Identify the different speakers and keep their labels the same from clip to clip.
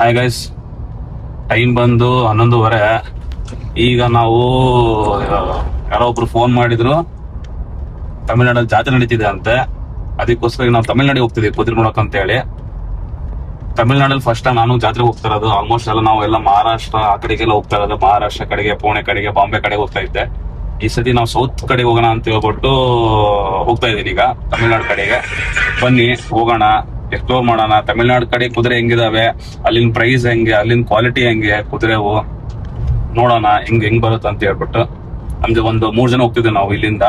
Speaker 1: Hi guys, time ಬಂದು 11:30. ಈಗ ನಾವು ಯಾರೋ ಒಬ್ರು ಫೋನ್ ಮಾಡಿದ್ರು, ತಮಿಳ್ನಾಡಲ್ಲಿ ಜಾತ್ರೆ ನಡೀತಿದೆ ಅಂತೆ. ಅದಕ್ಕೋಸ್ಕರ ನಾವು ತಮಿಳ್ನಾಡಿಗೆ ಹೋಗ್ತಿದ್ದೀವಿ ಕುದುರೆ ನೋಡಕ್ ಅಂತ ಹೇಳಿ. ತಮಿಳ್ನಾಡಲ್ಲಿ ಫಸ್ಟ್ ಟೈಮ್ ನಾನು ಜಾತ್ರೆಗೆ ಹೋಗ್ತಾ ಇರೋದು. ಆಲ್ಮೋಸ್ಟ್ ಎಲ್ಲ ನಾವು ಎಲ್ಲ ಮಹಾರಾಷ್ಟ್ರ ಆ ಕಡೆಗೆಲ್ಲ ಹೋಗ್ತಾ ಇರೋದು. ಮಹಾರಾಷ್ಟ್ರ ಕಡೆಗೆ, ಪುಣೆ ಕಡೆಗೆ, ಬಾಂಬೆ ಕಡೆಗೆ ಹೋಗ್ತಾ ಇದ್ದೆ. ಈ ಸತಿ ನಾವು ಸೌತ್ ಕಡೆಗೆ ಹೋಗೋಣ ಅಂತ ಹೇಳ್ಬಿಟ್ಟು ಹೋಗ್ತಾ ಇದ್ದೀನಿ ಈಗ ತಮಿಳ್ನಾಡು ಕಡೆಗೆ. ಬನ್ನಿ ಹೋಗೋಣ, ಎಕ್ಸ್ಪ್ಲೋರ್ ಮಾಡೋಣ. ತಮಿಳ್ನಾಡು ಕಡೆ ಕುದುರೆ ಹೆಂಗಿದಾವೆ, ಅಲ್ಲಿನ ಪ್ರೈಸ್ ಹೆಂಗೆ, ಅಲ್ಲಿನ ಕ್ವಾಲಿಟಿ ಹೆಂಗೆ, ಕುದುರೆವು ನೋಡೋಣ ಹೆಂಗ್ ಬರುತ್ತೆ ಅಂತ ಹೇಳ್ಬಿಟ್ಟು. ನಮ್ದು ಒಂದು 3 ಜನ ಹೋಗ್ತಿದ್ವಿ ನಾವು ಇಲ್ಲಿಂದ.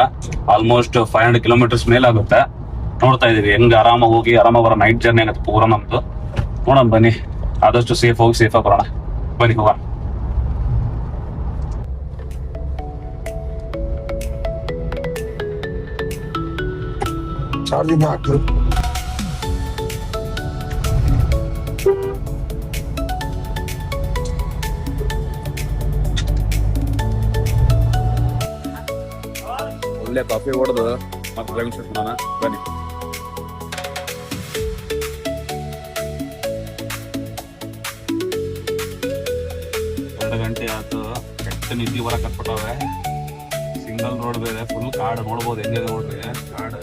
Speaker 1: ಆಲ್ಮೋಸ್ಟ್ 500 ಕಿಲೋಮೀಟರ್ಸ್ ಮೇಲಾಗುತ್ತೆ. ನೋಡ್ತಾ ಇದೀವಿ ಹೆಂಗ್ ಆರಾಮಾಗಿ ಹೋಗಿ ಆರಾಮಾಗಿ ಬರೋ. ನೈಟ್ ಜರ್ನಿ ಆಗತ್ತೆ ಪೂರ ನಮ್ದು. ನೋಡೋಣ ಬನ್ನಿ, ಆದಷ್ಟು ಸೇಫ್ ಆಗಿ ಬರೋಣ. ಬನ್ನಿ ಹೋಗೋಣ.
Speaker 2: ಚಾರ್ಜಿಂಗ್ ಹಾಕ್ಲು
Speaker 1: ಒಳ್ಳೆ ಕಾಫಿ ಹೊಡೆದು ಮತ್ತೆ ಡ್ರೈವಿಂಗ್ ಶೂಟ್ ಮಾಡೋಣ ಬನ್ನಿ. ಒಂದು ಗಂಟೆ ಆಯ್ತು, ಕೆಟ್ಟ ನಿದ್ದೆ ಬರಕ್ ಹತ್ಬಿಟ್ಟವೆ. ಸಿಂಗಲ್ ರೋಡ್ ಬೇರೆ, ಫುಲ್ ಕಾಡು. ನೋಡ್ಬೋದು ಹೆಂಗಿದೆ ನೋಡ್ರಿ ಕಾಡು.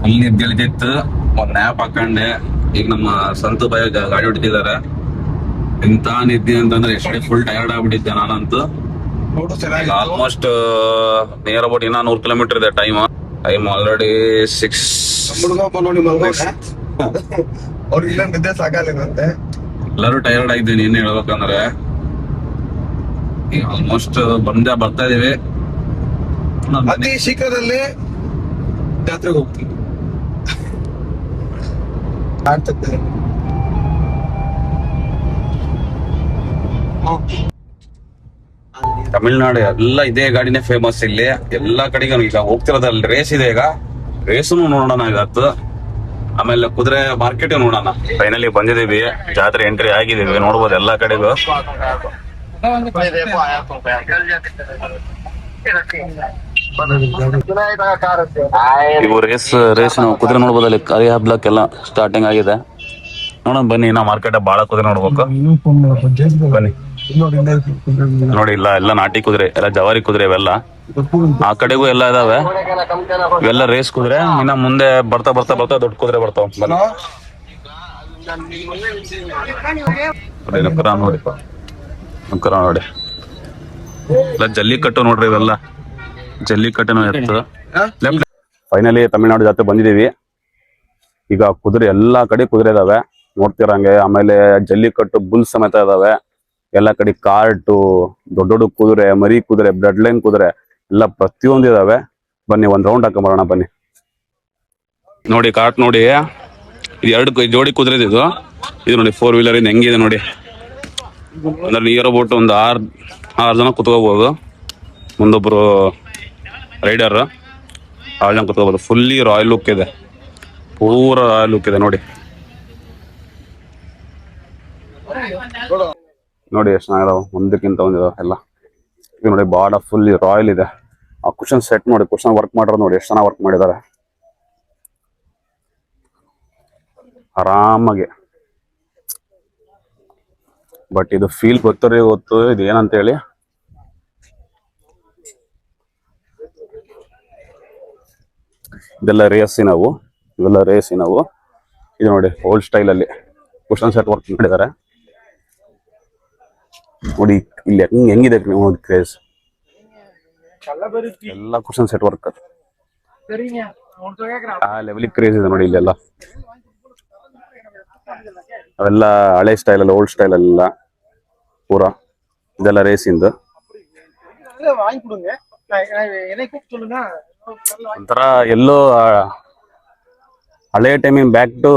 Speaker 1: ಅಲ್ಲಿ ನಿದ್ದೆ ಎಳಿತಿತ್ತು, ಒಂದ್ ನ್ಯಾಪ್ ಹಾಕೊಂಡೆ. ಈಗ ನಮ್ಮ ಸಂತು ಬಾಯ ಗಾಡಿ ಹೊಡಿತಿದಾರೆ. ಇಂತ ನಿದ್ದೆ ಅಂತಂದ್ರೆ ಎಷ್ಟೇ ಫುಲ್ ಟಯರ್ಡ್ ಆಗ್ಬಿಟ್ಟಿದ್ದೆ ನಾನಂತೂ. ಆಲ್ಮೋಸ್ಟ್ ನಿಯರ್ ಅಬೌಟ್ ಇನ್ನ 100 ಕಿಲೋಮೀಟರ್ ಇದೆ. Time already 6.
Speaker 2: ಅವ್ರಿಲ್ಲ ನಿದ್ದೆ ಸಾಕಾಗಲಿದಂತೆ.
Speaker 1: ಎಲ್ಲರೂ ಟಯರ್ಡ್ ಆಗಿದ್ದೀನಿ ಏನ್ ಹೇಳ್ಬೇಕಂದ್ರೆ. ಈಗ ಆಲ್ಮೋಸ್ಟ್ ಬರ್ತಾ ಇದೀವಿ.
Speaker 2: ಅತಿ ಶೀಘ್ರದಲ್ಲೇ ಜಾತ್ರೆಗೆ ಹೋಗ್ತೀವಿ.
Speaker 1: ತಮಿಳ್ನಾಡು ಎಲ್ಲ ಇದೇ ಗಾಡಿನೇ ಫೇಮಸ್ ಇಲ್ಲಿ. ಎಲ್ಲಾ ಕಡೆಗೂ ಈಗ ಹೋಗ್ತಿರೋದ್ರಲ್ಲಿ ರೇಸ್ ಇದೆ. ಈಗ ರೇಸನ್ನು ನೋಡೋಣ ಇವತ್ತು. ಆಮೇಲೆ ಕುದುರೆ ಮಾರ್ಕೆಟ್ ನೋಡೋಣ. ಫೈನಲಿ ಬಂದಿದೀವಿ, ಜಾತ್ರೆ ಎಂಟ್ರಿ ಆಗಿದೀವಿ. ನೋಡ್ಬೋದು ಎಲ್ಲಾ ಕಡೆಗೂ. ಇವು ರೇಸ್ ಕುದುರೆ ನೋಡ್ಬೋದು. ಅಲ್ಲಿ ಕರಿ ಹಬ್ಲಕ್ಕೆಲ್ಲ ಸ್ಟಾರ್ಟಿಂಗ್ ಆಗಿದೆ. ನೋಡೋಣ ಬನ್ನಿ. ನಾ ಮಾರ್ಕೆಟ್ ಬಾಳ ಕುದುರೆ ನೋಡ್ಬೇಕು. ಬನ್ನಿ ನೋಡಿ. ಎಲ್ಲ ನಾಟಿ ಕುದುರೆ, ಎಲ್ಲ ಜವಾರಿ ಕುದುರೆ ಇವೆಲ್ಲ. ಆ ಕಡೆಗೂ ಎಲ್ಲ ಇದಾವೆ. ಇವೆಲ್ಲ ರೇಸ್ ಕುದುರೆ. ಇನ್ನ ಮುಂದೆ ಬರ್ತಾ ದೊಡ್ಡ ಕುದುರೆ ಬರ್ತಾವ. ನೋಡಿ ಎಲ್ಲ ಜಲ್ಲಿಕಟ್ಟು ನೋಡ್ರಿ. ಇವೆಲ್ಲ ಜಲ್ಲಿಕಟ್ಟನು ಇರ್ತದೆ. ಫೈನಲಿ ತಮಿಳ್ನಾಡು ಜಾತ್ರೆ ಬಂದಿದೀವಿ. ಈಗ ಕುದುರೆ ಎಲ್ಲಾ ಕಡೆ ಕುದುರೆ ಇದಾವೆ ನೋಡ್ತಿರಂಗೆ. ಆಮೇಲೆ ಜಲ್ಲಿಕಟ್ಟು ಬುಲ್ ಸಮೇತ ಇದಾವೆ. ಎಲ್ಲಾ ಕಡೆ ಕಾರ್ಟು, ದೊಡ್ಡ ಕುದುರೆ, ಮರಿ ಕುದುರೆ, ಬ್ಲಡ್ ಲೈನ್ ಕುದುರೆ ಎಲ್ಲ ಪ್ರತಿಯೊಂದು ಇದಾವೆ. ಬನ್ನಿ ಒಂದ್ ರೌಂಡ್ ಹಾಕೊಂಬರೋಣ ಬನ್ನಿ. ನೋಡಿ ಕಾರ್ಟ್ ನೋಡಿ, ಇದು 2 ಜೋಡಿ ಕುದುರೆ ಇದು ನೋಡಿ. 4 ವೀಲರ್ ಇಂದ ಹೆಂಗಿದೆ ನೋಡಿ. ಅಂದ್ರೆ ನಿಯರ್ ಅಬೌಟ್ ಒಂದು 6 ಜನ ಕುತ್ಕೋಬಹುದು. ಮುಂದೊಬ್ರು ರೈಡರ್ 6 ಜನ ಕುತ್ಕೋಬಹುದು. ಫುಲ್ಲಿ ರಾಯಲ್ ಲುಕ್ ಇದೆ, ಪೂರ ರಾಯಲ್ ಲುಕ್ ಇದೆ ನೋಡಿ. ನೋಡಿ ಎಷ್ಟು ಚೆನ್ನಾಗಿದಾವ, ಒಂದಕ್ಕಿಂತ ಒಂದಿದಾವ ಎಲ್ಲ. ಇದು ನೋಡಿ ಬಾಡ ಫುಲ್ ರಾಯಲ್ ಇದೆ. ಆ ಕುಷನ್ ಸೆಟ್ ನೋಡಿ, ಕುಷನ್ ವರ್ಕ್ ಮಾಡಿರೋದು ನೋಡಿ ಎಷ್ಟು ಚೆನ್ನಾಗಿ ವರ್ಕ್ ಮಾಡಿದ್ದಾರೆ. ಆರಾಮಾಗಿ. ಬಟ್ ಇದು ಫೀಲ್ ಗೊತ್ತು ಇದು ಏನಂತ ಹೇಳಿ. ಇವೆಲ್ಲ ರೇಸಿನವು. ಇದು ನೋಡಿ ಓಲ್ಡ್ ಸ್ಟೈಲ್ ಅಲ್ಲಿ ಕುಷನ್ ಸೆಟ್ ವರ್ಕ್ ಮಾಡಿದ್ದಾರೆ ನೋಡಿ. ಇಲ್ಲಿ ಹೆಂಗಿದೆ ನೋಡಿ ಕ್ರೇಜ್. ಎಲ್ಲ ಕುಷನ್ ಸೆಟ್ ವರ್ಕ್ ಆ ಲೆವೆಲಿಗೆ ಕ್ರೇಜ್ ಇದೆ ನೋಡಿ ಇಲ್ಲೆಲ್ಲ. ಅವೆಲ್ಲ ಹಳೆ ಸ್ಟೈಲ್ ಅಲ್ಲ, ಓಲ್ಡ್ ಸ್ಟೈಲ್ ಅಲ್ಲ ಪೂರ. ಇದೆಲ್ಲ ರೇಸಿಂದ. ಒಂಥರ ಎಲ್ಲೋ ಹಳೆ timing back to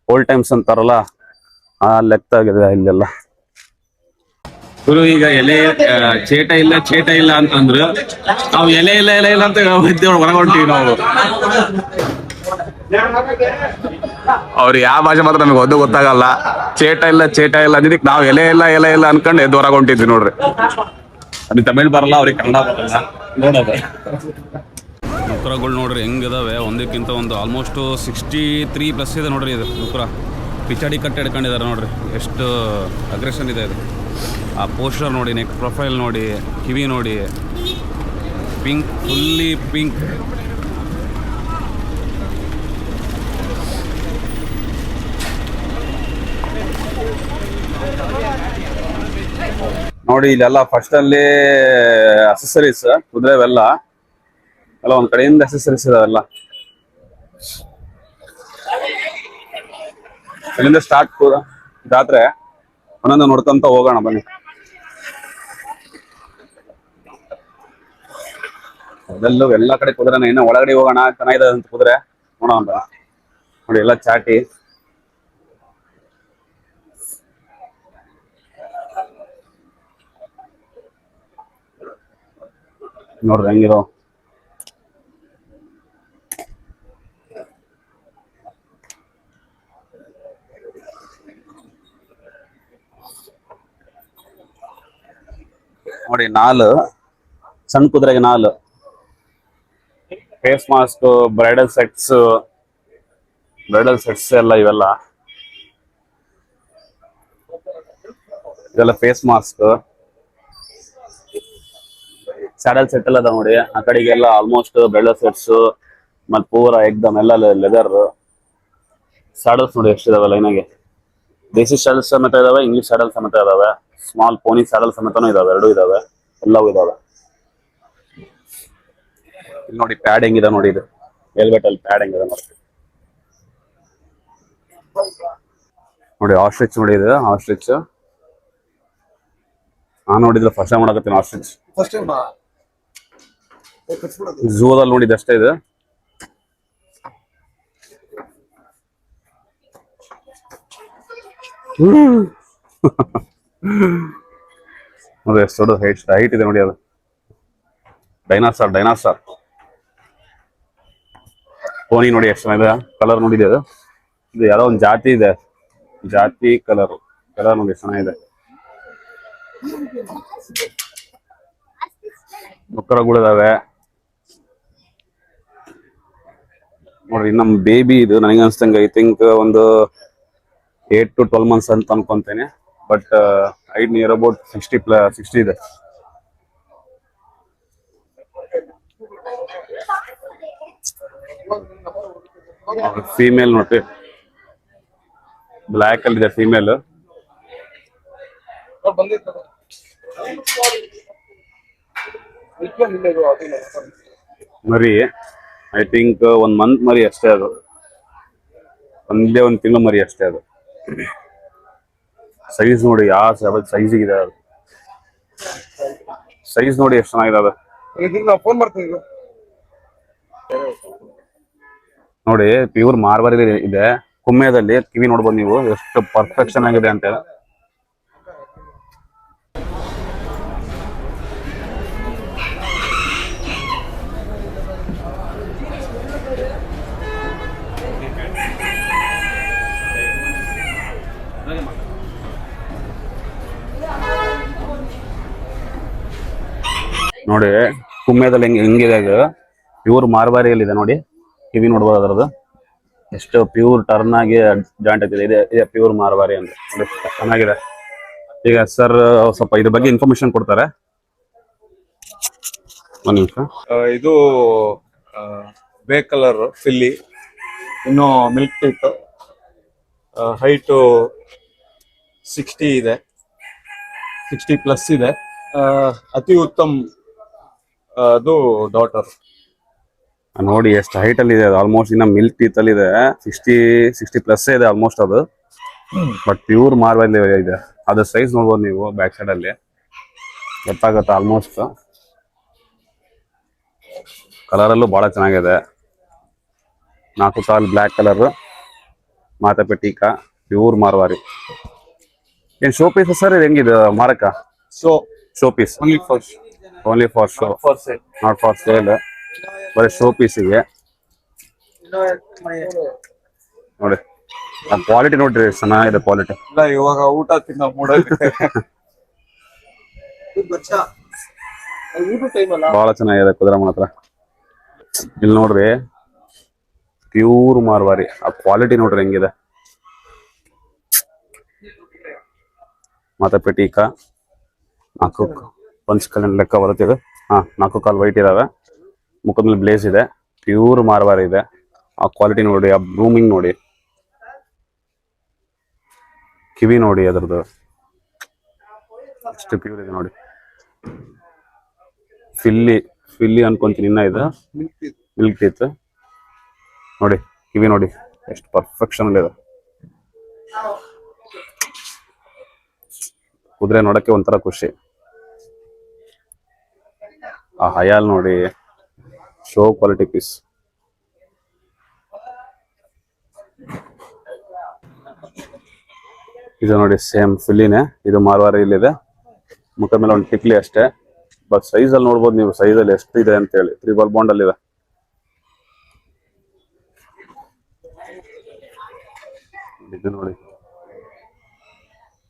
Speaker 1: old times ಅಂತಾರಲ್ಲ, ಆ ಲೆಕ್ಕಾಗಿದೆ ಇಲ್ಲೆಲ್ಲ. ಗುರು ಈಗ ಎಲೆ ಚೇಟ ಇಲ್ಲ ಅಂತಂದ್ರು ನಾವು ಎಲೆ ಇಲ್ಲ ಅಂತ ಹೊರಗೊಂತೀವಿ ನಾವು. ಅವ್ರು ಯಾವ ಭಾಷೆ ಮಾತ್ರ ನಮಗೆ ಒಂದು ಗೊತ್ತಾಗಲ್ಲ. ಚೇಟ ಇಲ್ಲ ಅಂದಿದ್ದಕ್ಕೆ ನಾವು ಎಲೆ ಇಲ್ಲ ಅನ್ಕೊಂಡು ಎದ್ದೊರಗೆ ಹೊಂಟಿದ್ವಿ ನೋಡ್ರಿ. ಅದು ತಮಿಳ್ ಬರಲ್ಲ, ಅವ್ರಿಗೆ ಕನ್ನಡ ಬರಲ್ಲ. ನೋಡೋದು ನುಕ್ರಗಳು ನೋಡ್ರಿ ಹೆಂಗಿದಾವೆ, ಒಂದಕ್ಕಿಂತ ಒಂದು ಆಲ್ಮೋಸ್ಟ್ 63+ ಇದೆ ನೋಡ್ರಿ. ಇದು ನುಕ್ರ ಪಿಚಾಡಿ ಕಟ್ಟೆ ಹಿಡ್ಕೊಂಡಿದ್ದಾರೆ ನೋಡ್ರಿ, ಎಷ್ಟು ಅಗ್ರೆಷನ್ ಇದೆ ಇದು. ಆ ಪೋಸ್ಟರ್ ನೋಡಿ, ನೆಕ್ ಪ್ರೊಫೈಲ್ ನೋಡಿ, ಕಿವಿ ನೋಡಿ, ಪಿಂಕ್, ಫುಲ್ಲಿ ಪಿಂಕ್. ನೋಡಿ ಇಲ್ಲೆಲ್ಲ ಫಸ್ಟ್ ಅಲ್ಲಿ ಅಸೆಸರೀಸ್ ಕುದುರೆವೆಲ್ಲ ಎಲ್ಲ ಒಂದ್ ಕಡೆಯಿಂದ ಅಸೆಸರೀಸ್ ಇದಾವೆಲ್ಲ. ಇಲ್ಲಿಂದ ಸ್ಟಾರ್ಟ್ ಜಾತ್ರೆ, ಒಂದೊಂದು ನೋಡ್ಕೊಂತ ಹೋಗೋಣ ಬನ್ನಿ. ಅದೆಲ್ಲೂ ಎಲ್ಲ ಕಡೆ ಕುದುರೆನ, ಇನ್ನ ಒಳಗಡೆ ಹೋಗೋಣ, ಚೆನ್ನಾಗಿದೆ ಅಂತ ಕುದುರೆ ನೋಡೋಣ. ನೋಡಿ ಎಲ್ಲ ಚಾಟಿ. ನೋಡ್ರಿ ಹೆಂಗಿರೋ. ನೋಡಿ ನಾಲ್ ಸಣ್ಣ ಕುದುರೆಗೆ ನಾಲ್, ಫೇಸ್ ಮಾಸ್ಕ್, ಬ್ರೈಡಲ್ ಸೆಟ್ಸ್ ಎಲ್ಲ ಇವೆಲ್ಲ. ಇದೆಲ್ಲ ಫೇಸ್ ಮಾಸ್ಕ್, ಸ್ಯಾಡಲ್ ಸೆಟ್ ಎಲ್ಲ ಅದ ನೋಡಿ. ಆ ಕಡೆಗೆಲ್ಲ ಆಲ್ಮೋಸ್ಟ್ ಬ್ರೈಡಲ್ ಸೆಟ್ಸ್ ಮತ್ ಪೂರ ಎಕ್ದಮ್ ಎಲ್ಲ ಲೆದರ್. ಸ್ಯಾಡಲ್ಸ್ ನೋಡಿ ಎಷ್ಟಿದಾವೆ ಲೈನಾಗೆ. ದೇಸಿ ಸ್ಯಾಡಲ್ಸ್ ಸಮೇತ ಇದಾವೆ, ಇಂಗ್ಲಿಷ್ ಸ್ಯಾಡಲ್ ಸಮೇತ ಇದಾವೆ, ಸ್ಮಾಲ್ ಪೋನಿ ಸ್ಯಾಡಲ್ ಸಮೇತನೂ ಇದಾವೆ, ಎರಡೂ ಇದಾವೆ, ಎಲ್ಲವೂ ಇದಾವೆ. ಇಲ್ಲಿ ನೋಡಿ ಪ್ಯಾಡ್ ಹೆಂಗಿದೆ ನೋಡಿ, ಇದು ವೆಲ್ವೆಟ್ ಅಲ್ಲಿ ಪ್ಯಾಡ್ ಹೆಂಗಿದೆ ನೋಡಿ. ನೋಡಿ ಆಸ್ಟ್ರಿಚ್ ನೋಡಿ, ಇದು ಆಸ್ಟ್ರಿಚ್ ನಾನು ನೋಡಿದ್ರೆ ಫಸ್ಟ್ ಟೈಮ್ ಮಾಡಕತ್ತೀನಿ ಆಸ್ಟ್ರಿಚ್. ಝೂದಲ್ಲಿ ನೋಡಿದ್ದು ಅಷ್ಟೇ ಇದು. ನೋಡಿ ಎಷ್ಟು ದೊಡ್ಡ ಹೈಟ್ ಇದೆ ನೋಡಿ. ಅದು ಡೈನಾಸಾರ್ ಪೋನಿ ನೋಡಿ ಎಷ್ಟು ಚೆನ್ನಾಗಿದೆ. ಕಲರ್ ನೋಡಿದೆ, ಅದು ಇದು ಯಾರೋ ಒಂದು ಜಾತಿ ಇದೆ, ಜಾತಿ ಕಲರ್ ನೋಡಿ ಎಷ್ಟು ಚೆನ್ನಾಗಿದೆ. ಮುಕ್ಕರಗಳಿದಾವೆ ನೋಡ್ರಿ. ನಮ್ಮ ಬೇಬಿ ಇದು ನನಗೆ ಅನ್ಸ್ತಂಗೆ ಐ ಥಿಂಕ್ ಒಂದು 8 to 12 months ಅಂತ ಅನ್ಕೊಂತೇನೆ. ಬಟ್ ಹೈಟ್ ನಿಯರ್ ಅಬೌಟ್ 60 ಇದೆ. ಫೀಮೇಲ್ ನೋಡ್ರಿ, ಬ್ಲ್ಯಾಕ್ ಅಲ್ಲಿ ಇದೆ ಫೀಮೇಲ್. ಮರಿ ಐ ಥಿಂಕ್ 1 month ಮರಿ ಅಷ್ಟೇ, ಅದು ಒಂದೇ 1 ತಿಂಗಳು ಮರಿ ಅಷ್ಟೇ. ಅದು ಸೈಜ್ ನೋಡಿ ಯಾವ ಸೈಜಿಗಿದೆ, ಅದು ಸೈಜ್ ನೋಡಿ ಎಷ್ಟು ಚೆನ್ನಾಗಿದೆ. ನೋಡಿ ಪ್ಯೂರ್ ಮಾರ್ವಾರಿ ಇದೆ. ಕುಮ್ಮೆದಲ್ಲಿ ಕಿವಿ ನೋಡ್ಬೋದು ನೀವು, ಎಷ್ಟು ಪರ್ಫೆಕ್ಷನ್ ಆಗಿದೆ ಅಂತ. ನೋಡಿ ಕುಮ್ಮೆದಲ್ಲಿ ಹೆಂಗಿದೆ, ಅದು ಪ್ಯೂರ್ ಮಾರ್ವಾರಿಯಲ್ಲಿ ಇದೆ ನೋಡಿ. ಕಿವಿ ನೋಡ್ಬೋದು ಅದರದ್ದು, ಎಷ್ಟು ಪ್ಯೂರ್ ಟರ್ನ್ ಆಗಿ ಜಾಯಿಂಟ್ ಆಗ್ತಿದೆ. ಇದೆ ಪ್ಯೂರ್ ಮಾರ್ವಾರಿ ಅಂತ ನೋಡಿ, ಚೆನ್ನಾಗಿದೆ. ಈಗ ಸರ್ ಸ್ವಲ್ಪ ಇದ್ರ ಬಗ್ಗೆ ಇನ್ಫಾರ್ಮೇಶನ್ ಕೊಡ್ತಾರೆ. ಒಂದು ನಿಮಿಷ.
Speaker 2: ಇದು ಬೇ ಕಲರ್ ಫಿಲ್ಲಿ, ಇನ್ನು ಮಿಲ್ಕ್ ಟೀತ್, ಹೈಟು 60 ಇದೆ, 60+ ಇದೆ. ಅತಿ ಉತ್ತಮ್ ಅದು ಡಾಟರ್
Speaker 1: ನೋಡಿ ಎಷ್ಟು ಹೈಟ್ ಅಲ್ಲಿ ಇದೆ. ಆಲ್ಮೋಸ್ಟ್ ಇನ್ನ ಮಿಲ್ಕ್ ಟೀತ್ ಅಲ್ಲಿ ಇದೆ, 60+ ಇದೆ ಆಲ್ಮೋಸ್ಟ್ ಅದು. ಬಟ್ ಪ್ಯೂರ್ ಮಾರ್ವಲ್ ಇದೆ. ಅದ್ರ ಸೈಜ್ ನೋಡ್ಬೋದು ನೀವು ಬ್ಯಾಕ್ ಸೈಡ್ ಅಲ್ಲಿ, ಗೊತ್ತಾಗತ್ತೆ ಆಲ್ಮೋಸ್ಟ್. ಕಲರ್ ಅಲ್ಲೂ ಬಹಳ ಚೆನ್ನಾಗಿದೆ. 4 ಕಾಲ್ ಬ್ಲ್ಯಾಕ್ ಕಲರ್, ಮಾತಪ್ಪೆ ಟೀಕಾ, ಪ್ಯೂರ್ ಮಾರ್ವಾರಿ. ಏನ್ ಶೋ ಪೀಸ್ ಸರ್ ಇದು ಹೆಂಗಿದೆ ಮಾರಕ? Show piece, only for show, not for sale. ಬರೀ ಶೋ ಪೀಸಿಗೆ ನೋಡಿ ಕ್ವಾಲಿಟಿ ನೋಡ್ರಿ ಚೆನ್ನಾಗಿದೆ ಕ್ವಾಲಿಟಿ.
Speaker 2: ಇಲ್ಲ ಇವಾಗ ಊಟ ತಿನ್ನೋ ಮೂಡಲ್ಲಿ
Speaker 1: ಬಹಳ ಚೆನ್ನಾಗಿದೆ ಕುದುರೆ ಮಾತ್ರ. ಇಲ್ಲಿ ನೋಡ್ರಿ ಪ್ಯೂರ್ ಮಾರ್ವಾರಿ, ಆ ಕ್ವಾಲಿಟಿ ನೋಡ್ರಿ ಹೆಂಗಿದೆ. ಮತ್ತೆ ಪೆಟೀಕ 4 ಪಂಚ್ ಕಲ್ಲಿನ ಲೆಕ್ಕ ಬರುತ್ತಿದೆ. 4 ಕಾಲು ವೈಟ್ ಇದಾವೆ, ಮುಖದ ಮೇಲೆ ಬ್ಲೇಸ್ ಇದೆ, ಪ್ಯೂರ್ ಮಾರ್ವಾರಿ ಇದೆ. ಆ ಕ್ವಾಲಿಟಿ ನೋಡಿ, ಆ ಬ್ರೂಮಿಂಗ್ ನೋಡಿ, ಕಿವಿ ನೋಡಿ ಅದ್ರದ್ದು ಎಷ್ಟು ಪ್ಯೂರ್ ಇದೆ ನೋಡಿ. ಫಿಲ್ಲಿ ಅನ್ಕೊಂತೀನಿ, ಇನ್ನ ಇದೆ ಮಿಲ್ಕ್ ಟೀತ್ ನೋಡಿ. ಕಿವಿ ನೋಡಿ ಎಷ್ಟು ಪರ್ಫೆಕ್ಷನ್ ಇದೆ. ಕುದುರೆ ನೋಡಕ್ಕೆ ಒಂಥರ ಖುಷಿ. ಆ ಹಯಾಲ್ ನೋಡಿ, ಶೋ ಕ್ವಾಲಿಟಿ ಪೀಸ್. ಇದು ನೋಡಿ ಸೇಮ್ ಫಿಲ್ಲಿನೇ, ಇದು ಮಾರ್ವಾರಿ ಇಲ್ಲಿದೆ. ಮುಖದ ಮೇಲೆ ಒಂದು ಟಿಕ್ಲಿ ಅಷ್ಟೇ. ಬಟ್ ಸೈಜ್ ಅಲ್ಲಿ ನೋಡ್ಬೋದು ನೀವು, ಸೈಜ್ ಅಲ್ಲಿ ಎಷ್ಟು ಇದೆ ಅಂತ ಹೇಳಿ. 3 ಬಾಲ್ ಬಾಂಡ್ ಅಲ್ಲಿ ಇದೆ. ಇದು ನೋಡಿ,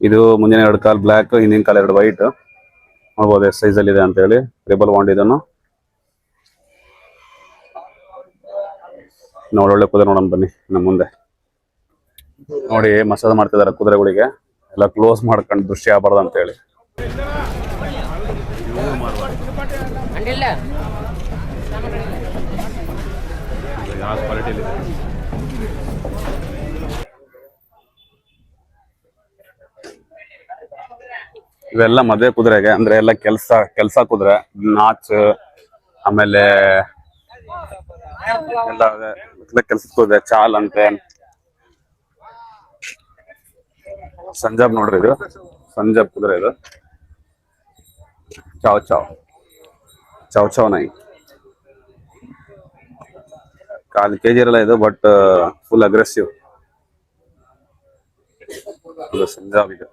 Speaker 1: ಇದು ಮುಂದಿನ 2 ಕಾಲ್ ಬ್ಲ್ಯಾಕ್, ಹಿಂದಿನ ಕಾಲ್ 2 ವೈಟ್. ನೋಡ್ಬೋದು ಎಷ್ಟು ಸೈಜ್ ಅಲ್ಲಿ ಇದೆ ಅಂತ ಹೇಳಿ. ತ್ರಿಬಲ್ ಬಾಂಡ್ ಇದನ್ನು ಒಳ್ಳೆ ಕುದುರೆ ನೋಡೋಣ ಬನ್ನಿ. ನಮ್ಮ ಮುಂದೆ ನೋಡಿ ಮಸಾಜ್ ಮಾಡ್ತಿದಾರೆ ಕುದುರೆಗಳಿಗೆ, ಎಲ್ಲ ಕ್ಲೋಸ್ ಮಾಡ್ಕೊಂಡು ದೃಶ್ಯ ಆಗಬಾರ್ದು ಅಂತ ಹೇಳಿ. ಇವೆಲ್ಲ ಮದುವೆ ಕುದುರೆಗೆ, ಅಂದ್ರೆ ಎಲ್ಲ ಕೆಲ್ಸ ಕುದುರೆ, ನಾಚ್, ಆಮೇಲೆ ಎಲ್ಲ ಕೆಲ್ಸದ ಕುದುರೆ, ಚಾಲ್ ಅಂತೆ. ಸಂಜಾಬ್ ನೋಡ್ರಿ, ಇದು ಸಂಜಾಬ್ ಕುದುರೆ. ಇದು ಚಾವ್ ಚಾವ್ ನಾಯಿ. 1/4 kg ಇರಲ್ಲ ಇದು, ಬಟ್ ಫುಲ್ ಅಗ್ರೆಸಿವ್. ಇದು ಸಂಜಾಬ್ ಇದು.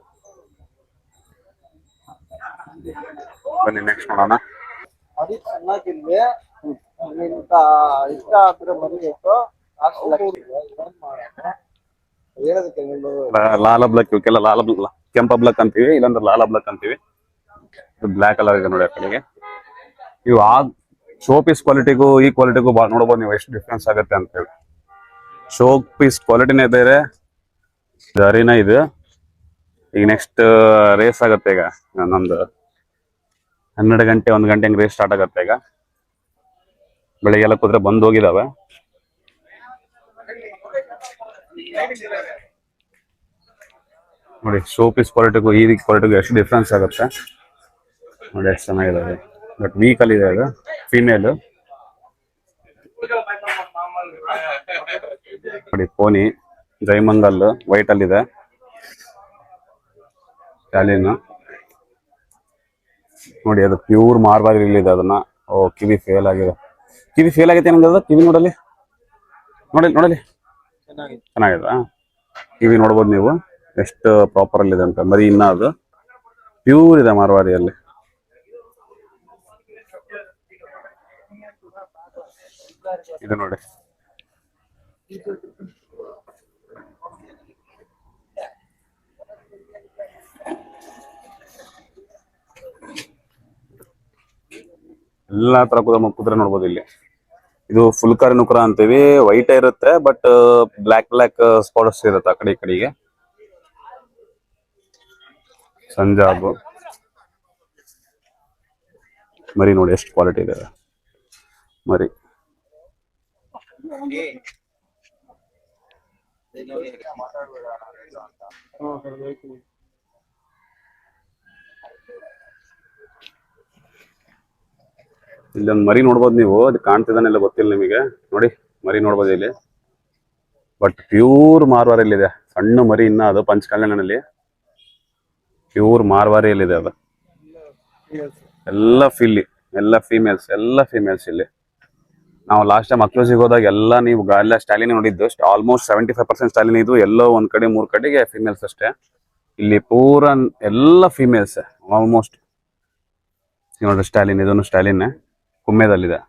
Speaker 1: ಬನ್ನಿ ನೆಕ್ಸ್ಟ್ ನೋಡೋಣ. ಲಾಲ ಬ್ಲಕ್, ಇವಕ್ಕೆಲ್ಲ ಕೆಂಪ ಬ್ಲಕ್ ಅಂತೀವಿ, ಇಲ್ಲಾಂದ್ರೆ ಲಾಲ ಬ್ಲಕ್ ಅಂತೀವಿ. ಬ್ಲಾಕ್ ಕಲರ್ ಇದೆ ನೋಡಿ ಆ ಕಡೆಗೆ. ಇವು ಆ ಶೋ ಪೀಸ್ ಕ್ವಾಲಿಟಿಗೂ ಈ ಕ್ವಾಲಿಟಿಗೂ ನೋಡ್ಬೋದು ನೀವು ಎಷ್ಟು ಡಿಫ್ರೆನ್ಸ್ ಆಗುತ್ತೆ ಅಂತ ಹೇಳಿ. ಶೋ ಪೀಸ್ ಕ್ವಾಲಿಟಿನೇ ಬೇರೆ, ಅರಿನಾ ಇದು. ಈಗ ನೆಕ್ಸ್ಟ್ ರೇಸ್ ಆಗುತ್ತೆ. ಈಗ ನಮ್ದು 12 ಗಂಟೆ 1 ಗಂಟೆ ಹಂಗೆ ರೇಸ್ ಸ್ಟಾರ್ಟ್ ಆಗುತ್ತೆ. ಈಗ ಬೆಳಿಗ್ಗೆಲ್ಲ ಕುದುರೆ ಬಂದು ಹೋಗಿದಾವೆ. ನೋಡಿ ಶೋ ಪೀಸ್ ಕ್ವಾಲಿಟಿಗೂ ಈ ಕ್ವಾಲಿಟಿಗೂ ಎಷ್ಟು ಡಿಫ್ರೆನ್ಸ್ ಆಗುತ್ತೆ ನೋಡಿ. ಎಷ್ಟು ಚೆನ್ನಾಗಿದೆ. ಬಟ್ ವೀಕ್ ಅಲ್ಲಿ ಇದೆ ಅದು, ಫೀಮೇಲ್ ನೋಡಿ. ಪೋನಿ ಜೈಮಂಗಲ್ ವೈಟ್ ಅಲ್ಲಿ ಇದೆ. ಸ್ಟಾಲಿನ್ ನೋಡಿ, ಅದು ಪ್ಯೂರ್ ಮಾರ್ವಾರಿ ಇದೆ. ಅದನ್ನ ಕಿವಿ ಫೇಲ್ ಆಗಿದೆ. ಏನಂದ್ರೆ ಅದು ಕಿವಿ ನೋಡಲಿ ಚೆನ್ನಾಗಿದೆ. ಕಿವಿ ನೋಡ್ಬೋದು ನೀವು ಎಷ್ಟು ಪ್ರಾಪರ್ ಅಲ್ಲಿ ಇದೆ ಅಂತ. ಮರಿ ಇನ್ನ ಅದು ಪ್ಯೂರ್ ಇದೆ ಮಾರ್ವಾರಿಯಲ್ಲಿ. ಇದು ನೋಡಿ, ಎಲ್ಲಾ ತರ ಕುದುರೆ ನೋಡ್ಬೋದು ಇಲ್ಲಿ. ಇದು ಫುಲ್ಕಾರಿ ನುಕ್ರ ಅಂತೀವಿ. ವೈಟ್ ಇರುತ್ತೆ, ಬಟ್ ಬ್ಲಾಕ್ ಸ್ಪಾಟ್ಸ್ ಇರುತ್ತೆ ಆ ಕಡೆ ಈ ಕಡೆಗೆ. ಸಂಜಾಬ್ ಮರಿ ನೋಡಿ ಎಷ್ಟು ಕ್ವಾಲಿಟಿ ಇದೆ ಮರಿ. ಇಲ್ಲೊಂದು ಮರಿ ನೋಡ್ಬೋದು ನೀವು, ಅದು ಕಾಣ್ತಿದ್ದಾನೆಲ್ಲ ಗೊತ್ತಿಲ್ಲ ನಿಮಗೆ. ನೋಡಿ ಮರಿ ನೋಡ್ಬೋದು ಇಲ್ಲಿ. ಬಟ್ ಪ್ಯೂರ್ ಮಾರ್ವಾರಿಯಲ್ಲಿದೆ. ಸಣ್ಣ ಮರಿ ಇನ್ನ ಅದು ಪಂಚಕಲ್ಯಾಣನಲ್ಲಿ ಪ್ಯೂರ್ ಮಾರ್ವಾರಿಯಲ್ಲಿದೆ ಅದು. ಎಲ್ಲ ಫೀಮೇಲ್ಸ್ ಇಲ್ಲಿ. ನಾವು ಲಾಸ್ಟ್ ಟೈಮ್ ಅಕ್ಲೋಸಿಗೆ ಹೋದಾಗ ಎಲ್ಲ ನೀವು ಎಲ್ಲ ಸ್ಟಾಲಿನ್ ನೋಡಿದ್ದು. ಆಲ್ಮೋಸ್ಟ್ 75% ಸ್ಟಾಲಿನ್ ಇದು. ಎಲ್ಲೋ ಒಂದ್ ಕಡೆ 3 ಕಡೆಗೆ ಫೀಮೇಲ್ಸ್ ಅಷ್ಟೇ. ಇಲ್ಲಿ ಪೂರ ಎಲ್ಲ ಫೀಮೇಲ್ಸ್ ಆಲ್ಮೋಸ್ಟ್. ನೋಡ್ರಿ ಸ್ಟಾಲಿನ್, ಇದನ್ನು ಸ್ಟಾಲಿನ್ ಕುಮ್ಮೆದಲ್ಲಿದೆ.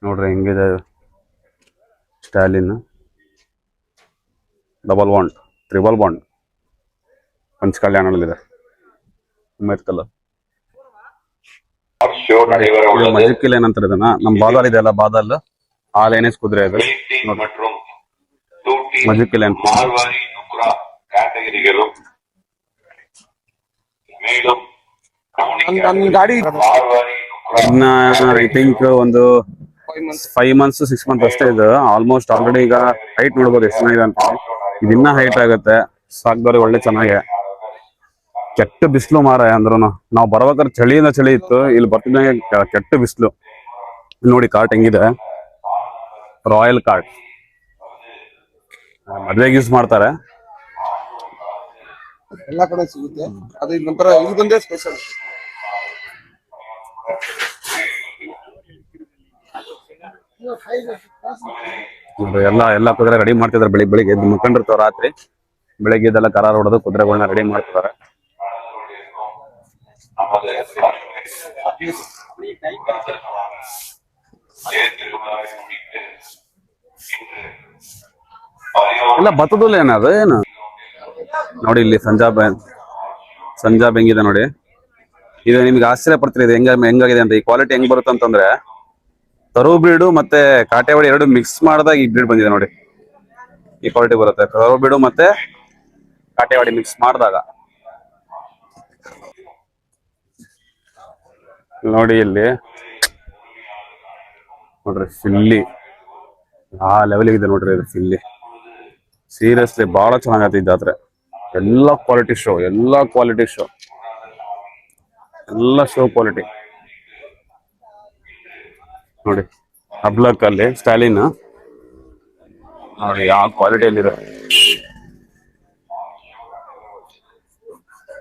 Speaker 1: ನೋಡ್ರಿ ಹೆಂಗಿದೆ stallion double bond triple bond punch ಕಲ್ಯಾಣಲ್ಲಿದೆ ಉಮೇದ್ ಕಲರ್ ಮಜಿಕ್ ಇಲ್ಲ ಏನಂತಾರೆ ಇದನ್ನ ನಮ್ ಬಾದಾಲ್ ಇದೆ ಅಲ್ಲ ಬಾದಾಲ್ ಆ ಲೈನೇಜ್ ಕುದುರೆ ಇದೆ ಮಜಿಕ್ ಇಲ್ಲ ಅಂತ
Speaker 2: ನನ್ ಗಾಡಿ
Speaker 1: ಇನ್ನ ಐ ಥಿಂಕ್ ಒಂದು 5 months 6 months ಅಷ್ಟೇ ಇದು ಆಲ್ಮೋಸ್ಟ್ ಆಲ್ರೆಡಿ ಈಗ ಹೈಟ್ ನೋಡ್ಬೋದು ಎಷ್ಟು ಚೆನ್ನಾಗಿದೆ ಅಂತ ಇದು ಇನ್ನ ಹೈಟ್ ಆಗುತ್ತೆ ಸಾಕ್ದವ್ರಿಗೆ ಒಳ್ಳೆ ಚೆನ್ನಾಗೆ ಕೆಟ್ಟ ಬಿಸಿಲು ಮಾರ ಅಂದ್ರು ನಾವು ಬರ್ಬೇಕಾದ್ರೆ ಚಳಿಯಿಂದ ಚಳಿ ಇತ್ತು ಇಲ್ಲಿ ಬರ್ತಿದ್ದಂಗೆ ಕೆಟ್ಟ ಬಿಸಿಲು ನೋಡಿ ಕಾರ್ಟ್ ಹೆಂಗಿದೆ ರಾಯಲ್ ಕಾರ್ಟ್ ಮದ್ವೆಗೆ ಯೂಸ್ ಮಾಡ್ತಾರೆ
Speaker 2: ಎಲ್ಲಾ ಕಡೆ ಸಿಗುತ್ತೆ ಅದು ನಂತರ ಇದೊಂದೇ ಸ್ಪೆಷಲ್
Speaker 1: ಎಲ್ಲ ಕುದುರೆ ರೆಡಿ ಮಾಡ್ತಿದಾರೆ ಬೆಳಿಗ್ಗೆ ಎದ್ದು ಮುಖಂಡಿರ್ತಾವ ರಾತ್ರಿ ಬೆಳಿಗ್ಗೆ ಇದೆಲ್ಲ ಕರಾರ್ ಹೊಡೆದು ಕುದುರೆಗಳನ್ನ ರೆಡಿ ಮಾಡ್ತಿದ್ದಾರೆ ಎಲ್ಲ ಬತ್ತದಿಲ್ಲ ಏನದು ಏನು ನೋಡಿ ಇಲ್ಲಿ ಸಂಜಾಬ್ ಹೆಂಗಿದೆ ನೋಡಿ ಇದು ನಿಮ್ಗೆ ಆಶ್ಚರ್ಯ ಪಡ್ತೀರಿ ಇದು ಹೆಂಗಾಗಿದೆ ಅಂತ ಈ ಕ್ವಾಲಿಟಿ ಹೆಂಗ್ ಬರುತ್ತೆ ಅಂತಂದ್ರೆ ತರು ಬ್ರೀಡು ಮತ್ತೆ ಕಾಟೇವಾಡಿ ಎರಡು ಮಿಕ್ಸ್ ಮಾಡಿದಾಗ ಈ ಬ್ರೀಡ್ ಬಂದಿದೆ ನೋಡಿ ಈ ಕ್ವಾಲಿಟಿ ಬರುತ್ತೆ ತರು ಬ್ರೀಡು ಮತ್ತೆ ಕಾಟೇವಾಡಿ ಮಿಕ್ಸ್ ಮಾಡಿದಾಗ ನೋಡಿ ಇಲ್ಲಿ ನೋಡ್ರಿ ಫಿಲ್ಲಿ ಆ ಲೆವೆಲ್ ಇದೆ ನೋಡ್ರಿ ಇದು ಫಿಲ್ಲಿ ಸೀರಿಯಸ್ಲಿ ಬಹಳ ಚೆನ್ನಾಗತ್ತೆ ಈ ಜಾತ್ರೆ ಎಲ್ಲ ಕ್ವಾಲಿಟಿ ಶೋ ಎಲ್ಲ ಶೋ ಕ್ವಾಲಿಟಿ ನೋಡಿ ಅಬ್ಲಕ್ ಅಲ್ಲಿ ಸ್ಟಾಲಿನ್ ನೋಡಿ ಯಾವ ಕ್ವಾಲಿಟಿಯಲ್ಲಿದೆ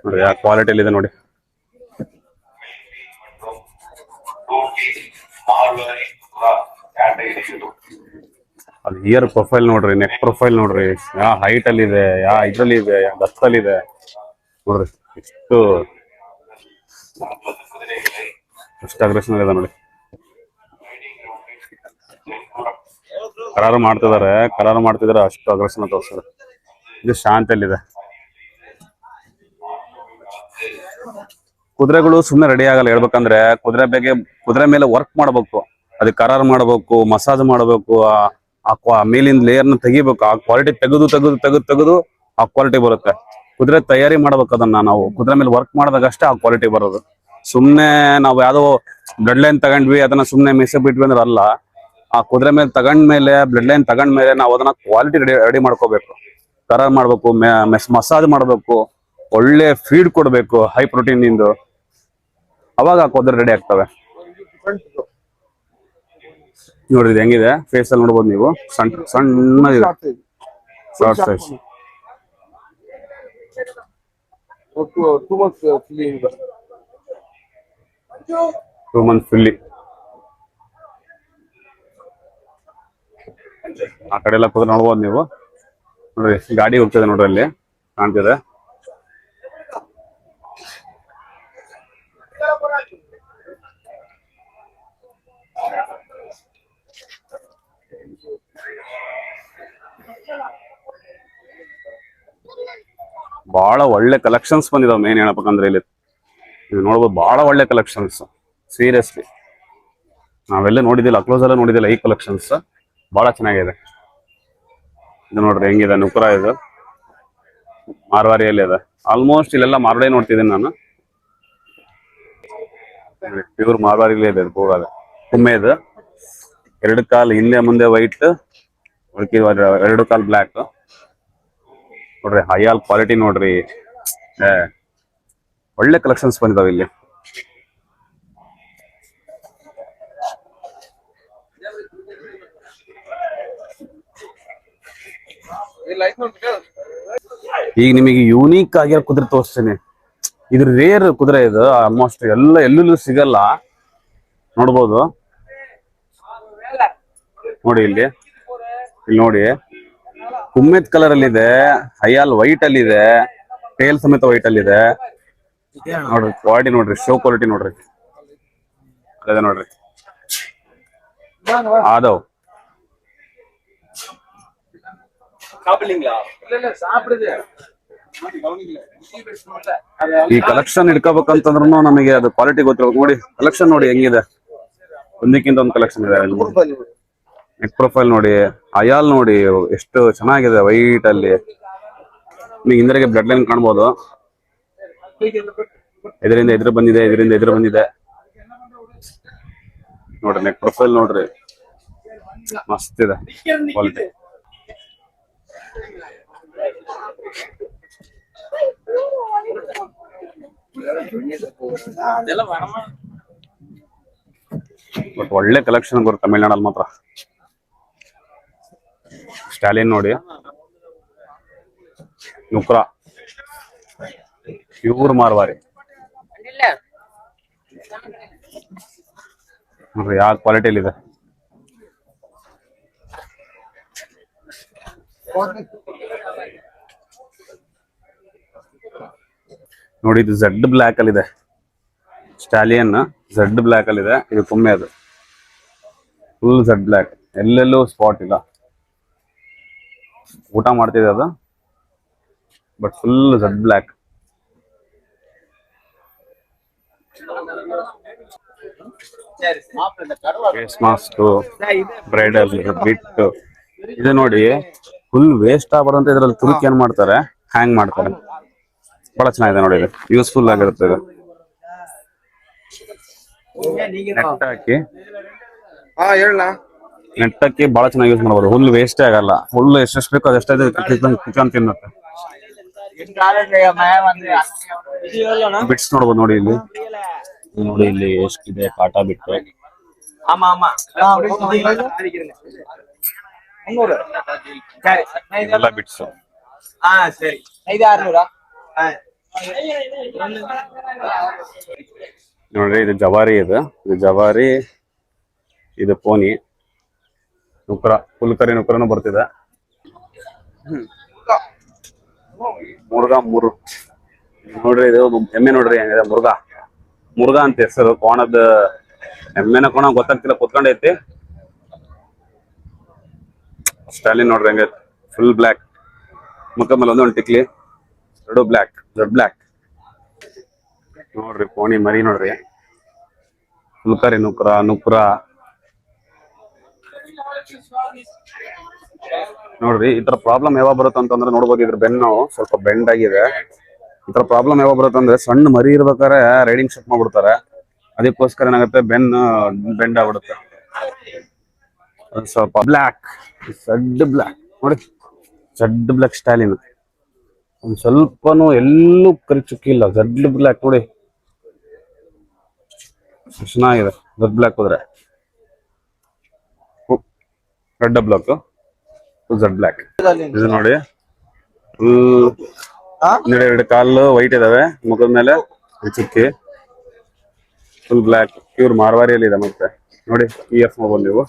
Speaker 1: ನೋಡಿ ಯಾವ ಕ್ವಾಲಿಟಿಯಲ್ಲಿದೆ ನೋಡಿ ಅದು ಇಯರ್ ಪ್ರೊಫೈಲ್ ನೋಡ್ರಿ ನೆಕ್ ಪ್ರೊಫೈಲ್ ನೋಡ್ರಿ ಯಾವ ಹೈಟ್ ಅಲ್ಲಿ ಇದೆ ಯಾವ ಇದ್ರಲ್ಲಿ ಇದೆ ಯಾವ ಗತ್ತಲ್ಲಿ ಇದೆ ನೋಡ್ರಿ ಎಷ್ಟು ಅಗ್ರೆಷನ್ ಇದೆ ನೋಡಿ ಕರಾರು ಮಾಡ್ತಿದಾರೆ ಅಷ್ಟು ಅಗ್ರೆಷನ್ ತೋರಿಸ್ತಾರೆ ಇದು ಶಾಂತಲ್ಲಿದೆ ಕುದುರೆಗಳು ಸುಮ್ಮನೆ ರೆಡಿ ಆಗಲ್ಲ ಹೇಳ್ಬೇಕಂದ್ರೆ ಕುದುರೆ ಮೇಲೆ ವರ್ಕ್ ಮಾಡ್ಬೇಕು ಅದಕ್ಕೆ ಕರಾರು ಮಾಡ್ಬೇಕು ಮಸಾಜ್ ಮಾಡ್ಬೇಕು ಆ ಮೇಲಿಂದ ಲೇಯರ್ ನ ತೆಗಿಬೇಕು ಆ ಕ್ವಾಲಿಟಿ ತೆಗೆದು ಆ ಕ್ವಾಲಿಟಿ ಬರುತ್ತೆ ಕುದುರೆ ತಯಾರಿ ಮಾಡ್ಬೇಕು ಅದನ್ನ ನಾವು ಕುದುರೆ ಮೇಲೆ ವರ್ಕ್ ಮಾಡಿದಾಗ ಅಷ್ಟೇ ಆ ಕ್ವಾಲಿಟಿ ಬರೋದು ಸುಮ್ನೆ ನಾವು ಯಾವ್ದೋ ಬ್ಲಡ್ ಲೈನ್ ತಗೊಂಡ್ವಿ ಅದನ್ನ ಸುಮ್ನೆ ಮೆಸೆ ಬಿಟ್ವಿ ಅಂದ್ರೆ ಅಲ್ಲ ಆ ಕುದುರೆ ಮೇಲೆ ತಗೊಂಡ್ಮೇಲೆ ಬ್ಲಡ್ ಲೈನ್ ತಗೊಂಡ್ಮೇಲೆ ನಾವು ಅದನ್ನ ಕ್ವಾಲಿಟಿ ರೆಡಿ ಮಾಡ್ಕೋಬೇಕು ಕರಾರ್ ಮಾಡ್ಬೇಕು ಮಸಾಜ್ ಮಾಡ್ಬೇಕು ಒಳ್ಳೆ ಫೀಡ್ ಕೊಡ್ಬೇಕು ಹೈ ಪ್ರೋಟೀನ್ ಇಂದು ಅವಾಗ ಆ ಕುದುರೆ ರೆಡಿ ಆಗ್ತವೆ ನೋಡ್ರಿ ಹೆಂಗಿದೆ ಫೇಸ್ ಅಲ್ಲಿ ನೋಡ್ಬೋದು ನೀವು ಸಣ್ಣದಿದೆ ಶಾರ್ಟ್ ಸೈಜ್ 2 months ಫುಲ್ಲಿ ಆ ಕಡೆ ಎಲ್ಲ ಕುದುರೆ ನೋಡ್ಬೋದು ನೀವು ನೋಡ್ರಿ ಗಾಡಿ ಹೋಗ್ತದೆ ನೋಡ್ರಿ ಅಲ್ಲಿ ಕಾಣ್ತಿದೆ ಬಹಳ ಒಳ್ಳೆ ಕಲೆಕ್ಷನ್ಸ್ ಬಂದಿದಾವೆ ಮೇನ್ ಹೇಳಬೇಕಂದ್ರೆ ಇಲ್ಲಿ ನೋಡ್ಬೋದು ಬಹಳ ಒಳ್ಳೆ ಕಲೆಕ್ಷನ್ಸ್ ಸೀರಿಯಸ್ಲಿ ನಾವೆಲ್ಲ ನೋಡಿದಿಲ್ಲ ಅಕ್ಲೋಸ್ ಎಲ್ಲ ನೋಡಿದಿಲ್ಲ ಈ ಕಲೆಕ್ಷನ್ಸ್ ಬಹಳ ಚೆನ್ನಾಗಿದೆ ಇದು ನೋಡ್ರಿ ಹೆಂಗಿದೆ ನುಕ್ರ ಇದು ಮಾರ್ವಾರಿಯಲ್ಲಿ ಇದೆ ಆಲ್ಮೋಸ್ಟ್ ಇಲ್ಲೆಲ್ಲ ಮಾರ್ವಾಡಿ ನೋಡ್ತಿದ್ದೀನಿ ನಾನು ಪ್ಯೂರ್ ಮಾರ್ವಾರಿಲಿ ಇದೆ ಹೋಗಾಗ ಕುಮ್ಮೆ ಇದು 2 ಕಾಲು ಹಿಂದೆ ಮುಂದೆ ವೈಟ್ ಉಳ್ಕಿ 2 ಕಾಲು ಬ್ಲ್ಯಾಕ್ ನೋಡ್ರಿ ಹೈಯಾಲ್ ಕ್ವಾಲಿಟಿ ನೋಡ್ರಿ ಒಳ್ಳೆ ಕಲೆಕ್ಷನ್ಸ್ ಬಂದಿದಾವೆ ಇಲ್ಲಿ ಈಗ ನಿಮಗೆ ಯೂನಿಕ್ ಆಗಿರೋ ಕುದುರೆ ತೋರಿಸ್ತೇನೆ ಇದು ರೇರ್ ಕುದುರೆ ಇದು ಆಲ್ಮೋಸ್ಟ್ ಎಲ್ಲೂ ಸಿಗಲ್ಲ ನೋಡ್ಬೋದು ನೋಡಿ ಇಲ್ಲಿ ನೋಡಿ ಕುಮ್ಮೆತ್ ಕಲರ್ ಅಲ್ಲಿ ಇದೆ ಹೈಯಾಲ್ ವೈಟ್ ಅಲ್ಲಿ ಇದೆ ಟೇಲ್ ಸಮೇತ ವೈಟ್ ಅಲ್ಲಿ ಇದೆ ನೋಡ್ರಿ ಕ್ವಾಲಿಟಿ ನೋಡ್ರಿ ಶೋ ಕ್ವಾಲಿಟಿ ನೋಡ್ರಿ ಅದೇ ನೋಡ್ರಿ ஆதவ் ಈ ಕಲೆಕ್ಷನ್ ಇಟ್ಕೋಬೇಕಂತಂದ್ರೂ ನಮಗೆ ಅದು ಕ್ವಾಲಿಟಿ ಗೊತ್ತಿರ್ಬೇಕು. ನೋಡಿ ಕಲೆಕ್ಷನ್ ನೋಡಿ ಹೆಂಗಿದೆ, ಒಂದಕ್ಕಿಂತ ಒಂದು ಕಲೆಕ್ಷನ್ ಇದೆ. ನೆಕ್ ಪ್ರೊಫೈಲ್ ನೋಡಿ, ಅಯಾಲ್ ನೋಡಿ ಎಷ್ಟು ಚೆನ್ನಾಗಿದೆ ವೈಟ್ ಅಲ್ಲಿ. ನಿಮಗೆ ಹಿಂದರಿಗೆ ಬ್ಲಡ್ ಲೈನ್ ಕಾಣ್ಬೋದು. ಇದರಿಂದ ಎದುರು ಬಂದಿದೆ, ಇದರಿಂದ ಎದುರು ಬಂದಿದೆ ನೋಡ್ರಿ. ನೆಕ್ ಪ್ರೊಫೈಲ್ ನೋಡ್ರಿ, ಮಸ್ತ್ ಇದೆ ಕ್ವಾಲಿಟಿ. ಬಟ್ ಒಳ್ಳೆ ಕಲೆಕ್ಷನ್ ಬರುತ್ತೆ ತಮಿಳ್ನಾಡಲ್ಲಿ ಮಾತ್ರ. ಸ್ಟಾಲಿನ್ ನೋಡಿ, ನುಕ್ರಾ, ಪ್ಯೂರ್ ಮಾರ್ವಾರಿ ನೋಡ್ರಿ ಯಾವ ಕ್ವಾಲಿಟಿಯಲ್ಲಿ ಇದೆ. ನೋಡಿ ಇದು ಝೆಡ್ ಬ್ಲ್ಯಾಕ್ ಅಲ್ಲಿ ಇದೆ. ಸ್ಟಾಲಿಯನ್ ಝೆಡ್ ಬ್ಲ್ಯಾಕ್ ಅಲ್ಲಿ ಇದೆ. ಇದು ಕೊಮ್ಮೆ, ಅದು ಫುಲ್ ಝೆಡ್ ಬ್ಲ್ಯಾಕ್, ಎಲ್ಲೆಲ್ಲೂ ಸ್ಪಾಟ್ ಇಲ್ಲ. ಊಟ ಮಾಡ್ತಿದೆ ಅದು, but full jet black. Face mask, bridal bit, ಇದು ನೋಡಿ ಫುಲ್ ವೇಸ್ಟ್ ಆಗ್ಬಾರ್ದಂತ ಇದ್ರಲ್ಲಿ ತುರುಕಿ ಏನ್ ಮಾಡ್ತಾರೆ, ಹ್ಯಾಂಗ್ ಮಾಡ್ತಾರೆ. ಬಹಳ ಚೆನ್ನಾಗಿದೆ ನೋಡಿ, ಇದು ಯೂಸ್ಫುಲ್ ಆಗಿರುತ್ತೆ. ಇದು ನೆಟ್ ಹಾಕಿ ನೆಟ್ ಹಾಕಿ ಬಹಳ ಚೆನ್ನಾಗಿ ಯೂಸ್ ಮಾಡಬಹುದು. ಹುಲ್ ವೇಸ್ಟ್ ಆಗಲ್ಲ. ಹುಲ್ಲು ಎಷ್ಟೆಷ್ಟು ಬೇಕೋ ಅದೆಷ್ಟೇ ಕಿಚನ್ ತಿನ್ನುತ್ತೆ. ಬಿಟ್ಸ್ ನೋಡ್ಬೋದು ನೋಡಿ ಇಲ್ಲಿ, ನೋಡಿ ಇಲ್ಲಿ ಎಷ್ಟಿದೆ ಕಾಟಾ ಬಿಟ್ಟು. ಎಲ್ಲ ಬಿಟ್ಸ್ ನೋಡ್ರಿ. ಇದು ಜವಾರಿ, ಇದು ಜವಾರಿ, ಇದು ಪೋನಿ, ನುಕ್ರ, ಫುಲ್ಕರಿ ನುಕ್ರನು ಬರ್ತಿದೆ. ಮುರ್ಗಾ ಮೂರು ನೋಡ್ರಿ. ಇದು ಎಮ್ಮೆ ನೋಡ್ರಿ ಹೆಂಗಿದೆ, ಮುರ್ಗಾ. ಮುರ್ಗಾ ಅಂತ ಹೆಸರು. ಕೋಣದ ಎಮ್ಮೆನ ಕೋಣ ಗೊತ್ತಾಗ್ತಿಲ್ಲ, ಕುತ್ಕೊಂಡೈತಿ. ಸ್ಟಾಲಿನ್ ನೋಡ್ರಿ ಹೆಂಗ, ಫುಲ್ ಬ್ಲ್ಯಾಕ್, ಮುಖ ಮೇಲೆ ಒಂದು ಟಿಕ್ಲಿ, ಎರಡು ಬ್ಲ್ಯಾಕ್, ರೆಡ್ ಬ್ಲ್ಯಾಕ್ ನೋಡ್ರಿ. ಪೋಣಿ ಮರಿ ನೋಡ್ರಿ, ಫುಲ್ಕರಿ ನುಕ್ರ ನೋಡ್ರಿ. ಈ ತರ ಪ್ರಾಬ್ಲಮ್ ಯಾವಾಗ ಬರುತ್ತೆ ಅಂತಂದ್ರೆ ನೋಡ್ಬೋದು, ಇದ್ರ ಬೆನ್ನು ಸ್ವಲ್ಪ ಬೆಂಡ್ ಆಗಿದೆ. ಈ ತರ ಪ್ರಾಬ್ಲಮ್ ಯಾವಾಗ ಬರುತ್ತೆ ಅಂದ್ರೆ ಸಣ್ಣ ಮರಿ ಇರ್ಬೇಕಾದ್ರೆ ರೈಡಿಂಗ್ ಶರ್ಟ್ ಮಾಡ್ಬಿಡ್ತಾರೆ. ಅದಕ್ಕೋಸ್ಕರ ಏನಾಗುತ್ತೆ, ಬೆನ್ನು ಬೆಂಡ್ ಆಗ್ಬಿಡುತ್ತೆ. ಸ್ವಲ್ಪ ಬ್ಲ್ಯಾಕ್, ಝೆಡ್ ಬ್ಲ್ಯಾಕ್ ನೋಡಿ, ಝೆಡ್ ಬ್ಲ್ಯಾಕ್ ಸ್ಟಾಲಿನ್. ಒಂದ್ ಸ್ವಲ್ಪನು ಎಲ್ಲೂ ಕರಿ ಚುಕ್ಕಿಲ್ಲ, ಝೆಡ್ ಬ್ಲ್ಯಾಕ್ ನೋಡಿ, ಚೆನ್ನಾಗಿದೆ. ಝೆಡ್ ಬ್ಲ್ಯಾಕ್ ಹೋದ್ರೆ ರೆಡ್ ಬ್ಲ್ಯಾಕ್, ಝೆಡ್ ಬ್ಲ್ಯಾಕ್. ಇದು ನೋಡಿ ಫುಲ್ ಎರಡು ಕಾಲು ವೈಟ್ ಇದಾವೆ, ಮುಖದ ಮೇಲೆ ಚುಕ್ಕಿ, ಫುಲ್ ಬ್ಲ್ಯಾಕ್, ಪ್ಯೂರ್ ಮಾರ್ವಾರಿಯಲ್ಲಿ ಇದೆ. ಮತ್ತೆ ನೋಡಿ ಇಯರ್ಸ್ ನೋಡ್ಬೋದು ನೀವು.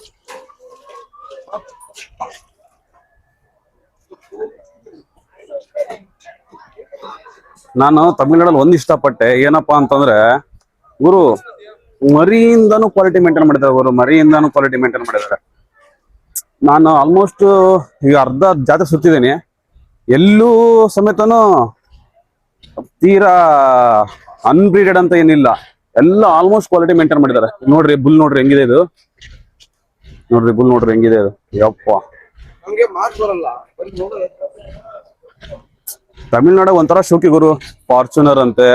Speaker 1: ನಾನು ತಮಿಳ್ನಾಡಲ್ಲಿ ಒಂದ್ ಇಷ್ಟಪಟ್ಟೆ, ಏನಪ್ಪಾ ಅಂತಂದ್ರೆ ಗುರು ಮರಿಯಿಂದಾನು ಕ್ವಾಲಿಟಿ ಮೇಂಟೈನ್ ಮಾಡಿದ್ದಾರೆ. ಗುರು ಮರಿಯಿಂದಾನು ಕ್ವಾಲಿಟಿ ಮೇಂಟೈನ್ ಮಾಡಿದ್ದಾರೆ. ನಾನು ಆಲ್ಮೋಸ್ಟ್ ಈಗ ಅರ್ಧ ಜಾತ್ರೆ ಸುತ್ತಿದ್ದೀನಿ, ಎಲ್ಲೂ ಸಮೇತನು ತೀರಾ ಅನ್ಬ್ರೀಡೆಡ್ ಅಂತ ಏನಿಲ್ಲ, ಎಲ್ಲ ಆಲ್ಮೋಸ್ಟ್ ಕ್ವಾಲಿಟಿ ಮೇಂಟೈನ್ ಮಾಡಿದ್ದಾರೆ. ನೋಡ್ರಿ ಬುಲ್ ನೋಡ್ರಿ ಹೆಂಗಿದೆ ಇದು, ನೋಡ್ರಿ ಬುಲ್ ನೋಡ್ರಿ ಹೆಂಗಿದೆ ಇದು. ಯಪ್ಪ, ತಮಿಳ್ನಾಡು ಒಂಥರ ಶೋಕಿ ಗುರು. ಫಾರ್ಚುನರ್ ಅಂತೆ,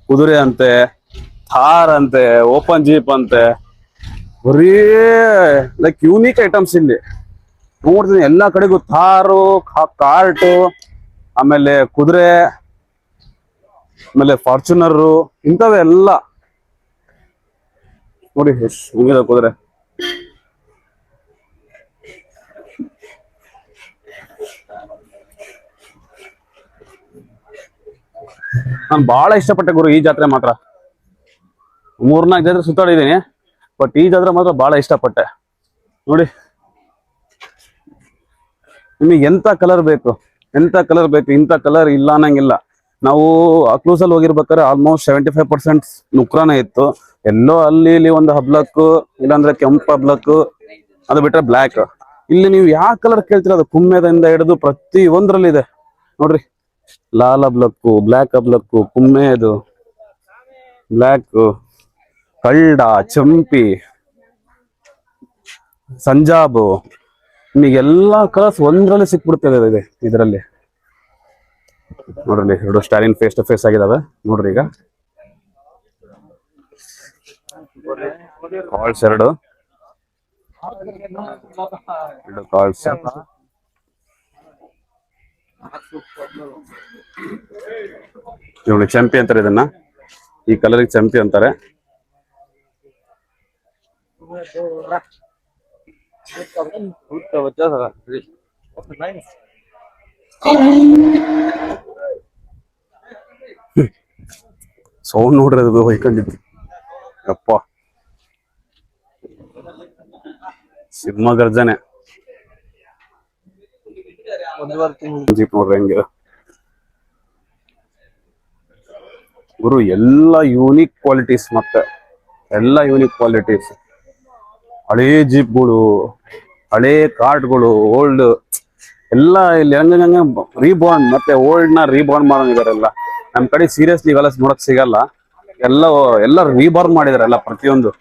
Speaker 1: ಕುದುರೆ ಅಂತೆ, ಥಾರ್ ಅಂತೆ, ಓಪನ್ ಜೀಪ್ ಅಂತೆ, ಬರೀ ಲೈಕ್ ಯೂನಿಕ್ ಐಟಮ್ಸ್ ಇಲ್ಲಿ ನೋಡ್ತೀನಿ. ಎಲ್ಲಾ ಕಡೆಗೂ ಥಾರು, ಕಾರ್ಟು, ಆಮೇಲೆ ಕುದುರೆ, ಆಮೇಲೆ ಫಾರ್ಚುನರ್, ಇಂಥವೇ ಎಲ್ಲ ನೋಡಿ ಎಷ್ಟು ಹೆಂಗಿದೆ ಕುದುರೆ. ನಾನು ಬಹಳ ಇಷ್ಟಪಟ್ಟೆ ಗುರು ಈ ಜಾತ್ರೆ ಮಾತ್ರ. 3-4 ಜಾತ್ರೆ ಸುತ್ತಾಡಿದ್ದೀನಿ, ಬಟ್ ಈ ಜಾತ್ರೆ ಮಾತ್ರ ಬಹಳ ಇಷ್ಟಪಟ್ಟೆ. ನೋಡಿ ನಿಮಗೆ ಎಂತ ಕಲರ್ ಬೇಕು, ಇಂಥ ಕಲರ್ ಇಲ್ಲ ಅನ್ನಂಗಿಲ್ಲ. ನಾವು ಅಕ್ಲೂಸಲ್ಲಿ ಹೋಗಿರ್ಬೇಕಾದ್ರೆ ಆಲ್ಮೋಸ್ಟ್ 75% ನುಕ್ರಾನೇ ಇತ್ತು. ಎಲ್ಲೋ ಅಲ್ಲಿ ಇಲ್ಲಿ ಒಂದು ಹಬ್ಲಕ್ಕು, ಇಲ್ಲಾಂದ್ರೆ ಕೆಂಪು ಹಬ್ಲಕ್ಕು, ಅದು ಬಿಟ್ರೆ ಬ್ಲ್ಯಾಕ್. ಇಲ್ಲಿ ನೀವು ಯಾವ ಕಲರ್ ಕೇಳ್ತೀರ ಅದು ಕುಮ್ಮೆದಿಂದ ಹಿಡಿದು ಪ್ರತಿ ಒಂದ್ರಲ್ಲಿ ಇದೆ ನೋಡ್ರಿ. ಲಾಲ್ ಅಬ್ಲಕ್ಕು, ಬ್ಲ್ಯಾಕ್ ಅಬ್ಲಕ್ಕು, ಕುಮ್ಮೆದು, ಬ್ಲ್ಯಾಕ್, ಕಳ್ಳ, ಚಂಪಿ, ಸಂಜಾಬು, ನಿಮಗೆ ಎಲ್ಲಾ ಕಲರ್ಸ್ ಒಂದ್ರಲ್ಲಿ ಸಿಕ್ಬಿಡ್ತದೆ ಇದರಲ್ಲಿ. ನೋಡ್ರಿ ಎರಡು ಸ್ಟಾಲಿನ್ ಫೇಸ್ ಟು ಫೇಸ್ ಆಗಿದಾವೆ ನೋಡ್ರಿ. ಈಗ ಕಾಲ್ಸ್ ಎರಡು ಕಾಲ್ಸ್. ನೋಡಿ ಚಂಪಿ ಅಂತಾರೆ ಇದನ್ನ, ಈ ಕಲರ್ಗೆ ಚಂಪಿ ಅಂತಾರೆ. ಸೌಂಡ್ ನೋಡ್ರಿ ಅದು ಹೊಯ್ಕೊಂಡಿದ್ದು ಅಪ್ಪ, ಸಿಂಹ ಗರ್ಜನೆ. ಜೀಪ್ ನೋಡ್ರಿ ಹೆಂಗೆ ಗುರು, ಎಲ್ಲ ಯೂನಿಕ್ ಕ್ವಾಲಿಟೀಸ್, ಮತ್ತೆ ಎಲ್ಲ ಯೂನಿಕ್ ಕ್ವಾಲಿಟೀಸ್. ಹಳೇ ಜೀಪ್ಗಳು, ಹಳೇ ಕಾರ್ಟ್ಗಳು, ಓಲ್ಡ್ ಎಲ್ಲ ಇಲ್ಲಿ ಹಂಗಂಗ ರೀಬೋರ್ನ್ ಮತ್ತೆ ಓಲ್ಡ್ ನ ರೀಬೋರ್ನ್ ಮಾಡೋದಿದಾರೆಲ್ಲ. ನಮ್ ಕಡೆ ಸೀರಿಯಸ್ಲಿ ಇವೆಲ್ಲ ನೋಡಕ್ ಸಿಗಲ್ಲ. ಎಲ್ಲ ರೀಬೋರ್ನ್ ಮಾಡಿದಾರೆ ಎಲ್ಲ ಪ್ರತಿಯೊಂದು.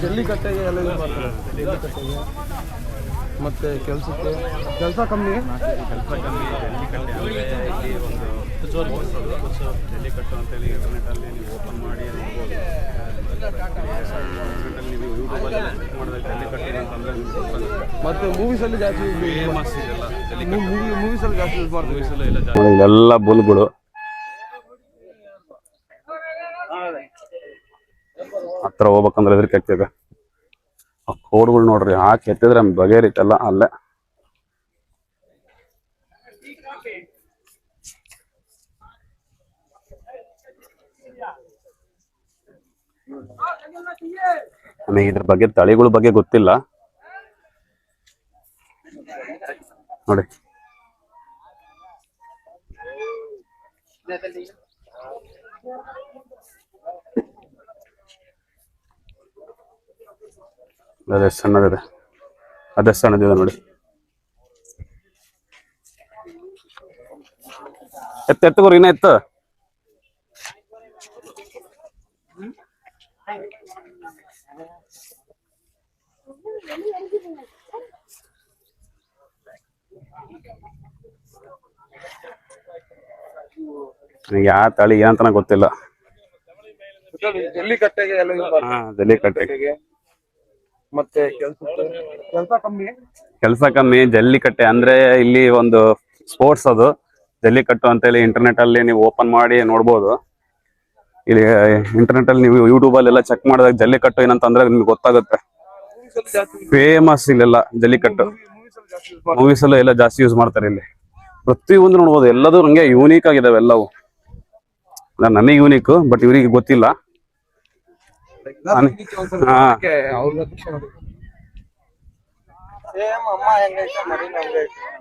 Speaker 2: ಜಲ್ಲಿಕಟ್ಟೆಗೆ ಎಲ್ಲ ಯೂಸ್ ಮಾಡ್ತಾರೆ. ಜಲ್ಲಿಕಟ್ಟೆಗೆ ಮತ್ತೆ ಕೆಲಸ ಕಮ್ಮಿ.
Speaker 1: ಜಲ್ಲಿಕಟ್ಟು ಅಂತೇಳಿ ಇಂಟರ್ನೆಟಲ್ಲಿ ನೀವು ಓಪನ್ ಮಾಡಿ ನೀವು ಯೂಟ್ಯೂಬಲ್ಲಿ ಚೆಕ್ ಮಾಡಿದಾಗ ಜಲ್ಲಿಕಟ್ಟು ಅಂತಂದ್ರೆ
Speaker 2: ಮತ್ತೆ ಮೂವೀಸ್ ಅಲ್ಲಿ ಜಾಸ್ತಿ
Speaker 1: ಫೇಮಸ್ ಇದೆಲ್ಲ.
Speaker 2: ಮೂವೀಸ್ ಅಲ್ಲಿ ಜಾಸ್ತಿ ಯೂಸ್ ಮಾಡ್ತೀವಿ.
Speaker 1: ಎಲ್ಲ ಬುಲ್ಗಳು ಹತ್ರ ಹೋಗ್ಬೇಕಂದ್ರೆ ಎದ್ರಿಕೆ ಆಗ್ತದೆ. ಕೋಡ್ಗಳು ನೋಡ್ರಿ ಹಾಕಿ ಎತ್ತಿದ್ರೆ ಬಗೆಹರಿತಲ್ಲ ಅಲ್ಲೇ. ನನಗೆ ಇದ್ರ ಬಗ್ಗೆ ತಳಿಗಳ ಬಗ್ಗೆ ಗೊತ್ತಿಲ್ಲ ನೋಡಿ. ಅದೇ ಸಣ್ಣದಿದೆ, ಅದೇ ಸಣ್ಣದಿದೆ ನೋಡಿ. ಎತ್ತುಗೋರು ಇನ್ನ ಎತ್ತು. ನನಗೆ ಯಾವ ತಳಿ ಏನಂತ ಗೊತ್ತಿಲ್ಲ.
Speaker 2: ಜಲ್ಲಿಕಟ್ಟೆಗೆ ಎಲ್ಲ ಯೂಸ್ ಮಾಡ್ತಾರೆ.
Speaker 1: ಜಲ್ಲಿಕಟ್ಟೆಗೆ
Speaker 2: ಮತ್ತೆ ಕೆಲಸ
Speaker 1: ಕಮ್ಮಿ. ಜಲ್ಲಿಕಟ್ಟೆ ಅಂದ್ರೆ ಇಲ್ಲಿ ಒಂದು ಸ್ಪೋರ್ಟ್ಸ್ ಅದು ಜಲ್ಲಿಕಟ್ಟು ಅಂತ ಹೇಳಿ ಇಂಟರ್ನೆಟ್ ಅಲ್ಲಿ ನೀವು ಓಪನ್ ಮಾಡಿ ನೋಡ್ಬೋದು. ಇಲ್ಲಿ ಇಂಟರ್ನೆಟ್ ಅಲ್ಲಿ ನೀವು ಯೂಟ್ಯೂಬ್ ಅಲ್ಲಿ ಎಲ್ಲ ಚೆಕ್ ಮಾಡಿದಾಗ ಜಲ್ಲಿಕಟ್ಟು ಏನಂತಂದ್ರೆ ನಿಮ್ಗೆ ಗೊತ್ತಾಗುತ್ತೆ. ಫೇಮಸ್ ಇಲ್ಲೆಲ್ಲ ಜಲ್ಲಿಕಟ್ಟು. ಮೂವೀಸ್ ಅಲ್ಲೂ ಎಲ್ಲ ಜಾಸ್ತಿ ಯೂಸ್ ಮಾಡ್ತಾರೆ. ಇಲ್ಲಿ ಪ್ರತಿಯೊಂದು ನೋಡ್ಬೋದು, ಎಲ್ಲದೂ ನಂಗೆ ಯೂನಿಕ್ ಆಗಿದಾವೆ ಎಲ್ಲವು. ನನಗೆ ಯೂನಿಕ್, ಬಟ್ ಇವರಿಗೆ ಗೊತ್ತಿಲ್ಲ.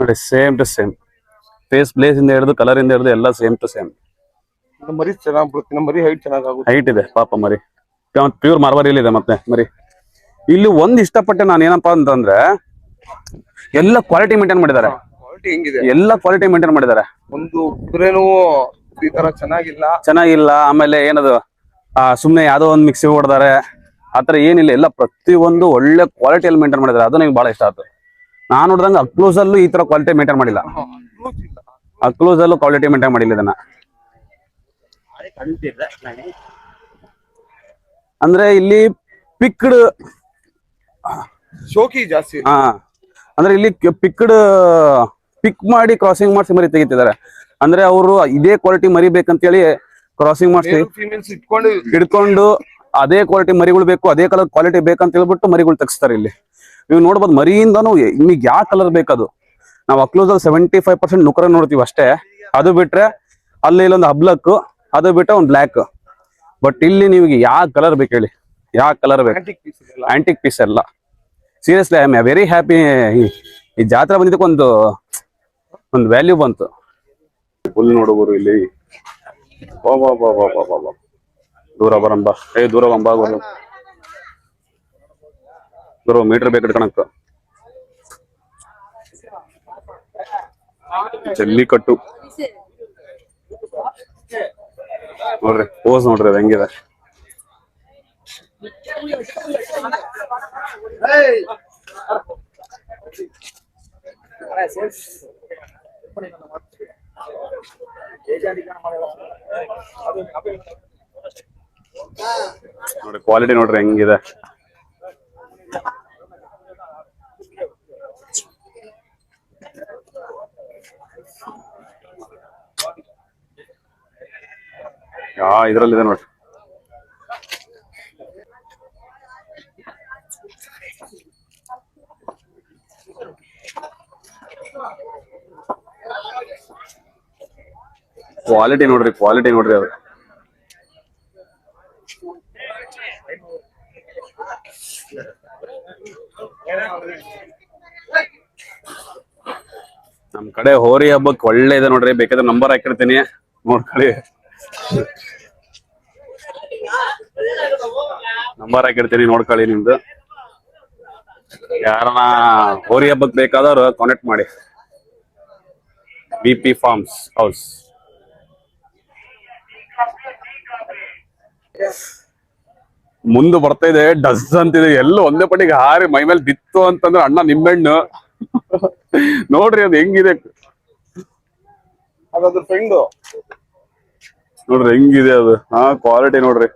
Speaker 1: ನೋಡಿ same to same face place ಇಂದ ಹಿಡಿದು ಕಲರ್ ಇಂದ ಹಿಡಿದು ಎಲ್ಲ ಸೇಮ್ ಟು ಸೇಮ್.
Speaker 2: ಮರಿ ಚೆನ್ನಾಗಿ ಮರಿ ಹೈಟ್ ಚೆನ್ನಾಗಿ
Speaker 1: ಹೈಟ್ ಇದೆ ಪಾಪ ಮರಿ. ಪ್ಯೂರ್ ಮಾರ್ವಾರಿಯಲ್ಲಿ ಇದೆ ಮತ್ತೆ ಮರಿ. ಇಲ್ಲಿ ಒಂದ್ ಇಷ್ಟಪಟ್ಟೆ ನಾನು ಏನಪ್ಪಾ ಅಂತಂದ್ರೆ ಎಲ್ಲ ಕ್ವಾಲಿಟಿ ಮೇಂಟೈನ್ ಮಾಡಿದ್ದಾರೆ. ಎಲ್ಲ ಕ್ವಾಲಿಟಿ ಮೇಂಟೈನ್ ಮಾಡಿದ್ದಾರೆ.
Speaker 2: ಒಂದು ಕುದುರೆನೂ ಈ ತರ ಚೆನ್ನಾಗಿಲ್ಲ.
Speaker 1: ಆಮೇಲೆ ಏನದು ಸುಮ್ನೆ ಯಾವ್ದೋ ಒಂದು ಮಿಕ್ಸಿ ಹೊಡ್ದಾರೆ ಆತರ ಏನಿಲ್ಲ. ಎಲ್ಲ ಪ್ರತಿಯೊಂದು ಒಳ್ಳೆ ಕ್ವಾಲಿಟಿಯಲ್ಲಿ ಮೇಂಟೈನ್ ಮಾಡಿದ್ದಾರೆ. ಅದು ನಂಗೆ ಬಹಳ ಇಷ್ಟ ಆಯ್ತು. ನಾನು ನೋಡಿದಂಗೆ ಅಕ್ಲೂಸ್ ಅಲ್ಲೂ ಈ ತರ ಕ್ವಾಲಿಟಿ ಮೇಂಟೈನ್ ಮಾಡಿಲ್ಲ. ಅಕ್ಲೂಸ್ ಅಲ್ಲೂ ಕ್ವಾಲಿಟಿ ಮೇಂಟೈನ್ ಮಾಡಿಲ್ಲ ಇದನ್ನ. ಅಂದ್ರೆ ಇಲ್ಲಿ ಪಿಕ್ಡ್
Speaker 2: ಶೋಕಿ ಜಾಸ್ತಿ.
Speaker 1: ಅಂದ್ರೆ ಇಲ್ಲಿ ಪಿಕ್ ಮಾಡಿ ಕ್ರಾಸಿಂಗ್ ಮಾಡಿಸಿ ಮರಿ ತೆಗಿತಿದ್ದಾರೆ. ಅಂದ್ರೆ ಅವರು ಇದೇ ಕ್ವಾಲಿಟಿ ಮರಿ ಬೇಕಂತೇಳಿ ಕ್ರಾಸಿಂಗ್ ಮಾಡಿಸಿ ಹಿಡ್ಕೊಂಡು ಅದೇ ಕ್ವಾಲಿಟಿ ಮರಿಗಳು ಬೇಕು, ಅದೇ ಕಲರ್ ಕ್ವಾಲಿಟಿ ಬೇಕಂತ ಹೇಳ್ಬಿಟ್ಟು ಮರಿಗಳು ತೆಗಿಸ್ತಾರೆ. ಇಲ್ಲಿ ನೀವು ನೋಡ್ಬೋದು ಮರಿಯಿಂದನೂ ನಿಮಗೆ ಯಾವ ಕಲರ್ ಬೇಕದು. ನಾವು ಅಕ್ಲೂಸಲ್ಲಿ 75% ನುಕರ ನೋಡ್ತೀವಿ ಅಷ್ಟೇ. ಅದು ಬಿಟ್ರೆ ಅಲ್ಲಿ ಇಲ್ಲೊಂದು ಹಬ್ಲಕ್, ಅದು ಬಿಟ್ರೆ ಒಂದು ಬ್ಲ್ಯಾಕ್. ಬಟ್ ಇಲ್ಲಿ ನಿಮಗೆ ಯಾವ ಕಲರ್ ಬೇಕು ಹೇಳಿ, ಯಾವ ಕಲರ್ ಬೇಕು. ಆಂಟಿಕ್ ಪೀಸ್ ಎಲ್ಲ seriously I am very happy. ಈ ಜಾತ್ರೆ ಬಂದಿದ್ದಕ್ಕೆ ಒಂದು ವ್ಯಾಲ್ಯೂ ಬಂತು. ಫುಲ್ ನೋಡುವರು ಇಲ್ಲಿ. ದೂರ ಬರಂಬ, ದೂರ ಬಂಬ ಗುರು ಮೀಟರ್ ಬೇಕು ಕಣಕ್ಕ. ಜಲ್ಲಿಕಟ್ಟು ನೋಡ್ರಿ, ಪೋಸ್ ನೋಡ್ರಿ ಅದು ಹೆಂಗಿದೆ. ನೋಡಿ ಕ್ವಾಲಿಟಿ ನೋಡ್ರಿ ಹೆಂಗಿದೆ. ಇದ್ರಲ್ಲಿದೆ ನೋಡ್ರಿ. ಕ್ವಾಲಿಟಿ ನೋಡ್ರಿ, ಕ್ವಾಲಿಟಿ ನೋಡ್ರಿ ಅದು. ನಮ್ ಕಡೆ ಹೋರಿ ಹಬ್ಬಕ್ಕೆ ಒಳ್ಳೆ ಇದೆ ನೋಡ್ರಿ. ಬೇಕಾದ್ರೆ ನಂಬರ್ ಹಾಕಿರ್ತೀನಿ, ನೋಡ್ಕೊಳ್ಳಿ. ನಂಬರ್ ಹಾಕಿರ್ತೀನಿ, ನೋಡ್ಕೊಳ್ಳಿ. ನಿಮ್ದು ಯಾರನ್ನ ಹೋರಿ ಹಬ್ಬಕ್ಕೆ ಬೇಕಾದವ್ರು ಕಾಂಟ್ಯಾಕ್ಟ್ ಮಾಡಿ. BP farms house. ಮುಂದೆ ಬರ್ತಾ ಇದೆ ಡಸ್ ಅಂತಿದೆ. ಎಲ್ಲ ಒಂದೇ ಪಟ್ಟಿಗೆ ಹಾರಿ ಮೈ ಮೇಲೆ ಬಿತ್ತು ಅಂತಂದ್ರೆ ಅಣ್ಣ ನಿಂಬೆಹಣ್ಣು ನೋಡ್ರಿ ಅದು ಹೆಂಗಿದೆ.
Speaker 2: ಅದ್ರ ಫ್ರೆಂಡ್
Speaker 1: ನೋಡ್ರಿ ಹೆಂಗಿದೆ ಅದು. ಕ್ವಾಲಿಟಿ ನೋಡ್ರಿ.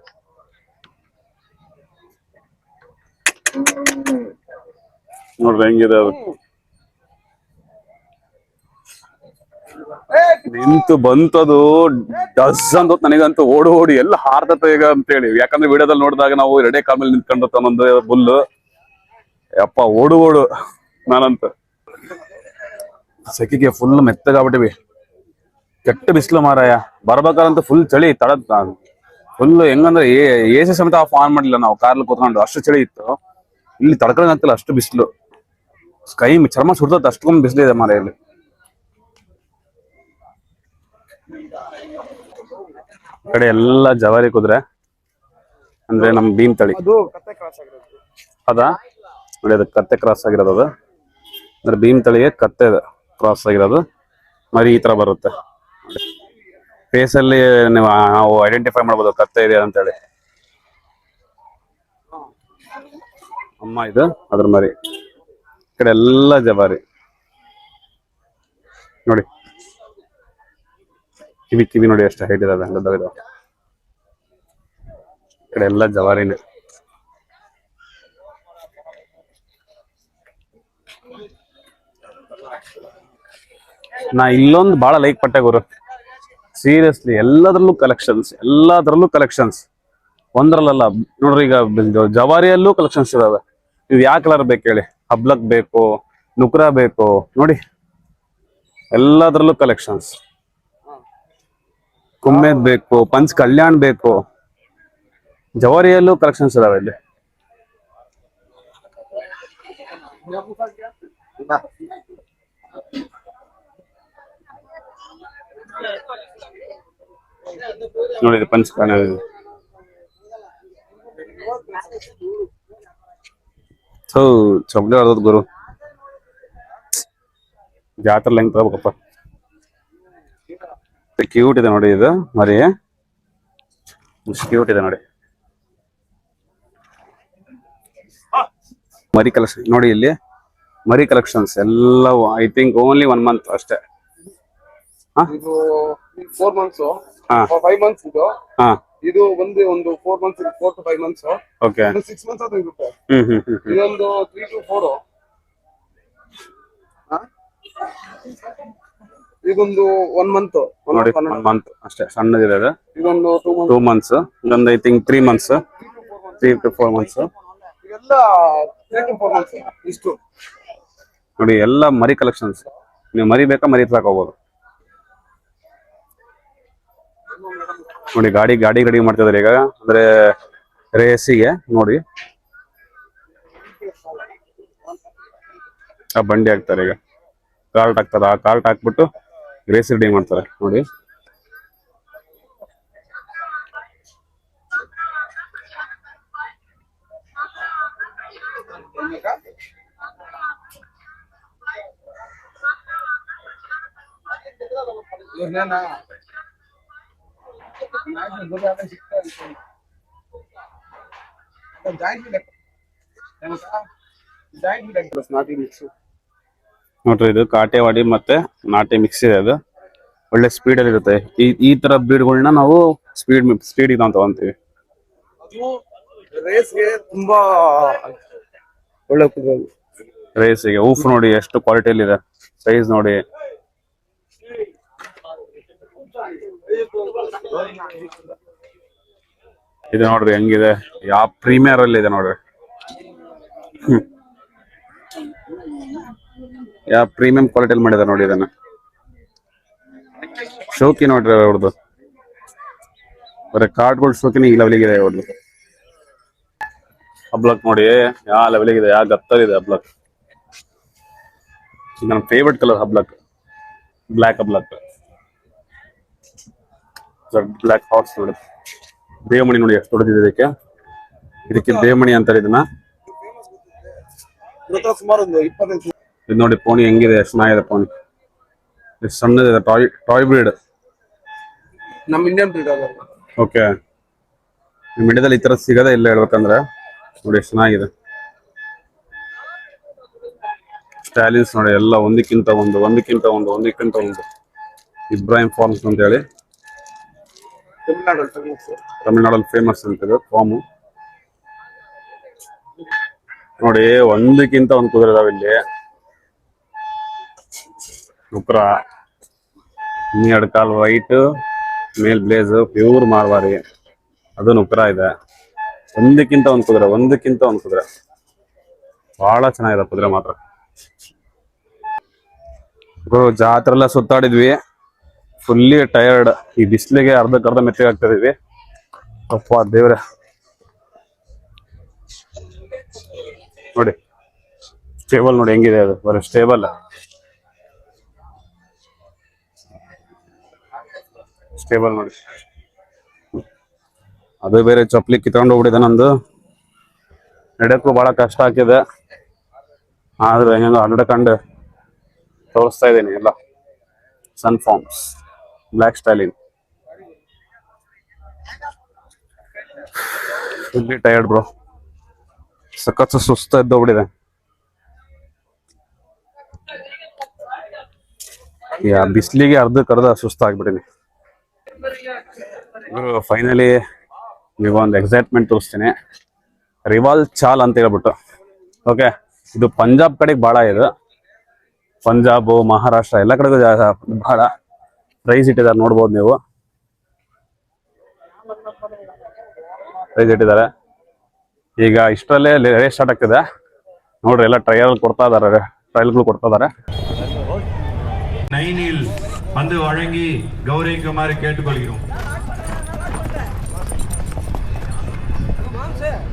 Speaker 1: ನೋಡ್ರಿ ಹೆಂಗಿದೆ ಅದು. ನಿಂತು ಬಂತದು ಡಸ್ ಅಂತ. ನನಗಂತೂ ಓಡಿ ಎಲ್ಲ ಹಾರ್ದತ್ತ ಈಗ ಅಂತೇಳಿ. ಯಾಕಂದ್ರೆ ವಿಡಿಯೋದಲ್ಲಿ ನೋಡಿದಾಗ ನಾವು ಎರಡೇ ಕಾಲ ಮೇಲೆ ನಿಂತ್ಕೊಂಡತ್ತ ಒಂದೊಂದು ಬುಲ್ಲು. ಯಪ್ಪ ಓಡು ನಾನಂತ ಸೆಕಿಗೆ ಫುಲ್ ಮೆತ್ತಗಾಗ್ಬಿಟ್ಟಿವಿ. ಕೆಟ್ಟ ಬಿಸಿಲು ಮಾರಾಯ. ಬರ್ಬೇಕಾರಂತ ಫುಲ್ ಚಳಿ. ಫುಲ್ ಹೆಂಗಂದ್ರೆ AC ಸಮೇತ ಆಫ್ ಆನ್ ಮಾಡ್ಲಿಲ್ಲ ನಾವು ಕಾರ್ಲಿ ಕೂತ್ಕೊಂಡು. ಅಷ್ಟು ಚಳಿ ಇತ್ತು. ಇಲ್ಲಿ ತಡ್ಕೊಳಂಗಿಲ್ಲ, ಅಷ್ಟು ಬಿಸಿಲು. ಸ್ಕೈ ಚರ್ಮ ಸುಡ್ತದ, ಅಷ್ಟೊಂದು ಬಿಸಿಲಿದೆ ಮಾರಾಯಲ್ಲಿ. ಕಡೆ ಎಲ್ಲ ಜವಾರಿ ಕುದುರೆ ಅಂದ್ರೆ ನಮ್ ಭೀಮ್ ತಳಿ ಅದಾ ನೋಡಿ. ಅದು ಕತ್ತೆ ಕ್ರಾಸ್ ಆಗಿರೋದು. ಅದು ಅಂದ್ರೆ ಭೀಮ್ ತಳಿಗೆ ಕತ್ತೆ ಕ್ರಾಸ್ ಆಗಿರೋದು. ಮರಿ ಈ ತರ ಬರುತ್ತೆ. ಫೇಸ್ ಅಲ್ಲಿ ನಾವು ಐಡೆಂಟಿಫೈ ಮಾಡ್ಬೋದು ಕತ್ತೆ ಇದೆ ಅಂತೇಳಿ. ಅಮ್ಮ ಇದು ಅದ್ರ ಮರಿ. ಈ ಕಡೆ ಎಲ್ಲ ಜವಾರಿ ನೋಡಿ. ಕಿವಿ ನೋಡಿ ಎಷ್ಟು ಹೈಟ್ ಇದಾವೆ, ದೊಡ್ಡದಾಗಿದಾವೆ. ಈ ಕಡೆ ಎಲ್ಲ ಜವಾರಿನೇ. ನಾ ಇಲ್ಲೊಂದು ಬಹಳ ಲೈಕ್ ಪಟ್ಟೆ ಗುರು, ಸೀರಿಯಸ್ಲಿ. ಎಲ್ಲದ್ರಲ್ಲೂ ಕಲೆಕ್ಷನ್ಸ್ ಒಂದ್ರಲ್ಲ ನೋಡ್ರಿ. ಈಗ ಜವಾರಿಯಲ್ಲೂ ಕಲೆಕ್ಷನ್ಸ್ ಇದಾವೆ. ನೀವು ಯಾವ ಕಲರ್ ಬೇಕು ಹೇಳಿ. ಹಬ್ಲಕ್ ಬೇಕು, ನುಕ್ರಾ ಬೇಕು, ನೋಡಿ ಎಲ್ಲದ್ರಲ್ಲೂ ಕಲೆಕ್ಷನ್ಸ್. ಕುಮ್ಮೆದ್ ಬೇಕು, ಪಂಚ್ ಕಲ್ಯಾಣ್ ಬೇಕು, ಜವಾರಿಯಲ್ಲೂ ಕಲೆಕ್ಷನ್ಸ್ ಇದಾವೆ ಇಲ್ಲಿ. ನೋಡಿ ಪಂಚ್ ಕಲ್ಯಾಣ್. ಚೊಬ್ಲೆ ಹೊಡೆದ್ ಗುರು. ಜಾತ್ರೆ ಹೆಂಗ್ ತಗೋಬೇಕಪ್ಪ. ಕ್ಯೂಟ್ ಇದೆ ನೋಡಿ ಇದು ಮರಿ. ಕ್ಯೂಟ್ ಇದೆ ನೋಡಿ ಮರಿ ಕಲೆಕ್ಷನ್. ನೋಡಿ ಇಲ್ಲಿ ಮರಿ ಕಲೆಕ್ಷನ್ಸ್ ಎಲ್ಲ. ಐ ಥಿಂಕ್ ಓನ್ಲಿ 1 month ಅಷ್ಟೇ.
Speaker 2: 4 months 5 months ಇದು. ಇದು ಒಂದು 4 months 4 to 5 months.
Speaker 1: Okay.
Speaker 2: 6 months ಅದು ಇರುತ್ತೆ. ಇದೊಂದು 3 to 4. ಇದೊಂದು 1 month.
Speaker 1: ನೋಡಿ 1 month ಅಷ್ಟೇ, ಸಣ್ಣದಿದೆ ಅದು.
Speaker 2: ಇದೊಂದು
Speaker 1: 2 months. ಇದೊಂದು I think 3 months, 3 to 4 months.
Speaker 2: ಇವೆಲ್ಲ 3 to 4 months ಇಷ್ಟು
Speaker 1: ನೋಡಿ. ಎಲ್ಲ ಮರಿ ಕಲೆಕ್ಷನ್ಸ್. ನೀವು ಮರಿ ಬೇಕಾ ಮರಿ ತಗೋಬಹುದು ನೋಡಿ. ಗಾಡಿ ರೆಡಿ ಮಾಡ್ತಿದ್ದಾರೆ ಈಗ, ಅಂದ್ರೆ ರೇಸಿಗೆ ನೋಡಿ. ಆ ಬಂಡಿ ಹಾಕ್ತಾರೆ ಈಗ, ಕಾರ್ಟ್ ಹಾಕ್ತಾರೆ. ಆ ಕಾರ್ಟ್ ಹಾಕ್ಬಿಟ್ಟು ರೇಸ್ ರೆಡಿ ಮಾಡ್ತಾರೆ ನೋಡಿ. ನೋಡ್ರಿ ಇದು ಕಾಟೆವಾಡಿ ಮತ್ತೆ ನಾಟಿ ಮಿಕ್ಸ್ ಇದೆ. ಅದು ಒಳ್ಳೆ ಸ್ಪೀಡ್ ಅಲ್ಲಿ ಇರುತ್ತೆ. ಈ ತರ ಬ್ರೀಡ್ಗಳನ್ನ ನಾವು ಸ್ಪೀಡ್ ನಾವು ತಗೊಂತೀವಿ.
Speaker 2: ರೇಸ್ಗೆ ತುಂಬಾ ಒಳ್ಳೆ ಕುದುರೆ.
Speaker 1: ರೇಸಿಗೆ ಊಫ್ ನೋಡಿ ಎಷ್ಟು ಕ್ವಾಲಿಟಿಯಲ್ಲಿ ಇದೆ, ಸೈಜ್ ನೋಡಿ. ಇದು ನೋಡ್ರಿ ಹೆಂಗಿದೆ, ಯಾವ ಪ್ರೀಮಿಯರ್ ಅಲ್ಲಿ ಇದೆ ನೋಡ್ರಿ. ಯಾವ ಪ್ರೀಮಿಯಂ ಕ್ವಾಲಿಟಿಯಲ್ಲಿ ಮಾಡಿದಾರೆ ನೋಡಿ ಇದನ್ನ. ಶೋಕಿ ನೋಡ್ರಿ ಅವ್ರದ್ದು, ಬರೀ ಕಾರ್ಡ್ಗಳು ಶೋಕಿನ ಈ ಲೆವೆಲಿಗೆ ಇದೆ ಅವ್ರದ್ದು. ಹಬ್ಲಕ್ ನೋಡಿ ಯಾವ ಲೆವೆಲಿಗೆ ಇದೆ, ಯಾವ ಗತ್ತಲಿದೆ ಹಬ್ಲಕ್. ನನ್ನ ಫೇವ್ರೆಟ್ ಕಲರ್ ಹಬ್ಲಕ್, ಬ್ಲ್ಯಾಕ್ ಹಬ್ಲಕ್, ಬ್ಲ್ಯಾಕ್ ಹಾರ್ಸ್ ನೋಡಿ. ದೇವಮಣಿ ನೋಡಿ ಎಷ್ಟು ದೊಡ್ಡದಿದೆ ಇದಕ್ಕೆ ದೇವಮಣಿ ಅಂತಾರೆ ಇದನ್ನ.
Speaker 2: ಸುಮಾರು ಒಂದು 25.
Speaker 1: ಇದು ನೋಡಿ ಪೋನಿ ಹೆಂಗಿದೆ, ಎಷ್ಟು ಚೆನ್ನಾಗಿದೆ ಪೋನಿ. ಎಷ್ಟು ಸಣ್ಣದಿದೆ, ಟಾಯ್ ಬ್ರೀಡ್.
Speaker 2: ನಮ್ಮ ಇಂಡಿಯನ್ ಬ್ರೀಡ್ ಅಲ್ಲ.
Speaker 1: ಓಕೆ, ನಿಮ್ಮ ಇಂಡಿಯಾದಲ್ಲಿ ಈ ತರ ಸಿಗದೇ ಇಲ್ಲ ಹೇಳ್ಬೇಕಂದ್ರೆ. ನೋಡಿ ಎಷ್ಟು ಚೆನ್ನಾಗಿದೆ. ಸ್ಟಾಲಿನ್ಸ್ ನೋಡಿ ಎಲ್ಲ ಒಂದಕ್ಕಿಂತ ಒಂದು. ಇಬ್ರಾಹಿಂ ಫಾರ್ಮ್ಸ್ ಅಂತ ಹೇಳಿ ತಮಿಳ್ನಾಡಲ್ಲಿ ಫೇಮಸ್ ಅಂತಿದೆ ಫಾರ್ಮು. ನೋಡಿ ಒಂದಕ್ಕಿಂತ ಒಂದು ಕುದುರೆ ಇದಾವೆ ಇಲ್ಲಿ. ಉಕ್ರ, 2 ಕಾಲು ವೈಟ್, ಮೇಲ್ ಬ್ಲೇಸ್, ಪ್ಯೂರ್ ಮಾರ್ವಾರಿ, ಅದು ಉಕ್ರ ಇದೆ. ಒಂದಕ್ಕಿಂತ ಒಂದು ಕುದುರೆ, ಬಹಳ ಚೆನ್ನಾಗಿದೆ ಕುದುರೆ ಮಾತ್ರ. ಜಾತ್ರೆ ಎಲ್ಲ ಸುತ್ತಾಡಿದ್ವಿ, ಫುಲ್ಲಿ ಟಯರ್ಡ್. ಈ ಬಿಸಿಲಿಗೆ ಅರ್ಧಕ್ಕರ್ಧ ಮೆತ್ತಗೆ ಆಗ್ತಾ ಇದೀವಿ. ಅಪ್ಪ ದೇವ್ರೆ ನೋಡಿ, ಸ್ಟೇಬಲ್ ನೋಡಿ ಹೆಂಗಿದೆ, ಅದು ಬರೀ ಸ್ಟೇಬಲ್ ನೋಡಿ. ಅದು ಬೇರೆ ಚಪ್ಪಲಿ ಕಿತ್ಕೊಂಡು ಹೋಗ್ಬಿಟ್ಟಿದೆ ನಂದು. ನಡೆಯಕ್ಕೂ ಬಹಳ ಕಷ್ಟ ಆಗ್ತಿದೆ, ಆದ್ರೆ ಹೆಂಗ ಅಡ್ಡಕೊಂಡು ತೋರಿಸ್ತಾ ಇದ್ದೀನಿ ಎಲ್ಲ. Sun farms, black stallion. Fully tired bro, ಸಖತ್ ಸುಸ್ತ ಎದ್ದೋಗ್ಬಿಟ್ಟಿದೆ. ಬಿಸಿಲಿಗೆ ಅರ್ಧಕ್ಕರ್ಧ ಸುಸ್ತಾಗ್ಬಿಟ್ಟಿನಿ. ಫೈನಲಿ ನೀವು ಒಂದು ಎಕ್ಸೈಟ್ಮೆಂಟ್ ತೋರಿಸ್ತೀನಿ. ರಿವಾಲ್ ಚಾಲ್ ಅಂತ ಹೇಳ್ಬಿಟ್ಟು, ಓಕೆ, ಇದು ಪಂಜಾಬ್ ಕಡೆಗೆ ಭಾಳ ಇದೆ. ಪಂಜಾಬ್, ಮಹಾರಾಷ್ಟ್ರ ಎಲ್ಲ ಕಡೆಗೂ ಬಹಳ ಪ್ರೈಸ್ ಇಟ್ಟಿದ್ದಾರೆ, ನೋಡ್ಬೋದು ನೀವು. ಪ್ರೈಸ್ ಇಟ್ಟಿದ್ದಾರೆ. ಈಗ ಇಷ್ಟರಲ್ಲೇ ರೇಸ್ ಸ್ಟಾರ್ಟ್ ಆಗ್ತಿದೆ ನೋಡ್ರಿ. ಎಲ್ಲ ಟ್ರಯಲ್ಗಳು ಕೊಡ್ತಾ ಇದಾರೆ.
Speaker 3: நைனில் வந்து வழங்கி கௌரவிக்குமாறு கேட்டுக்கொள்கிறோம்.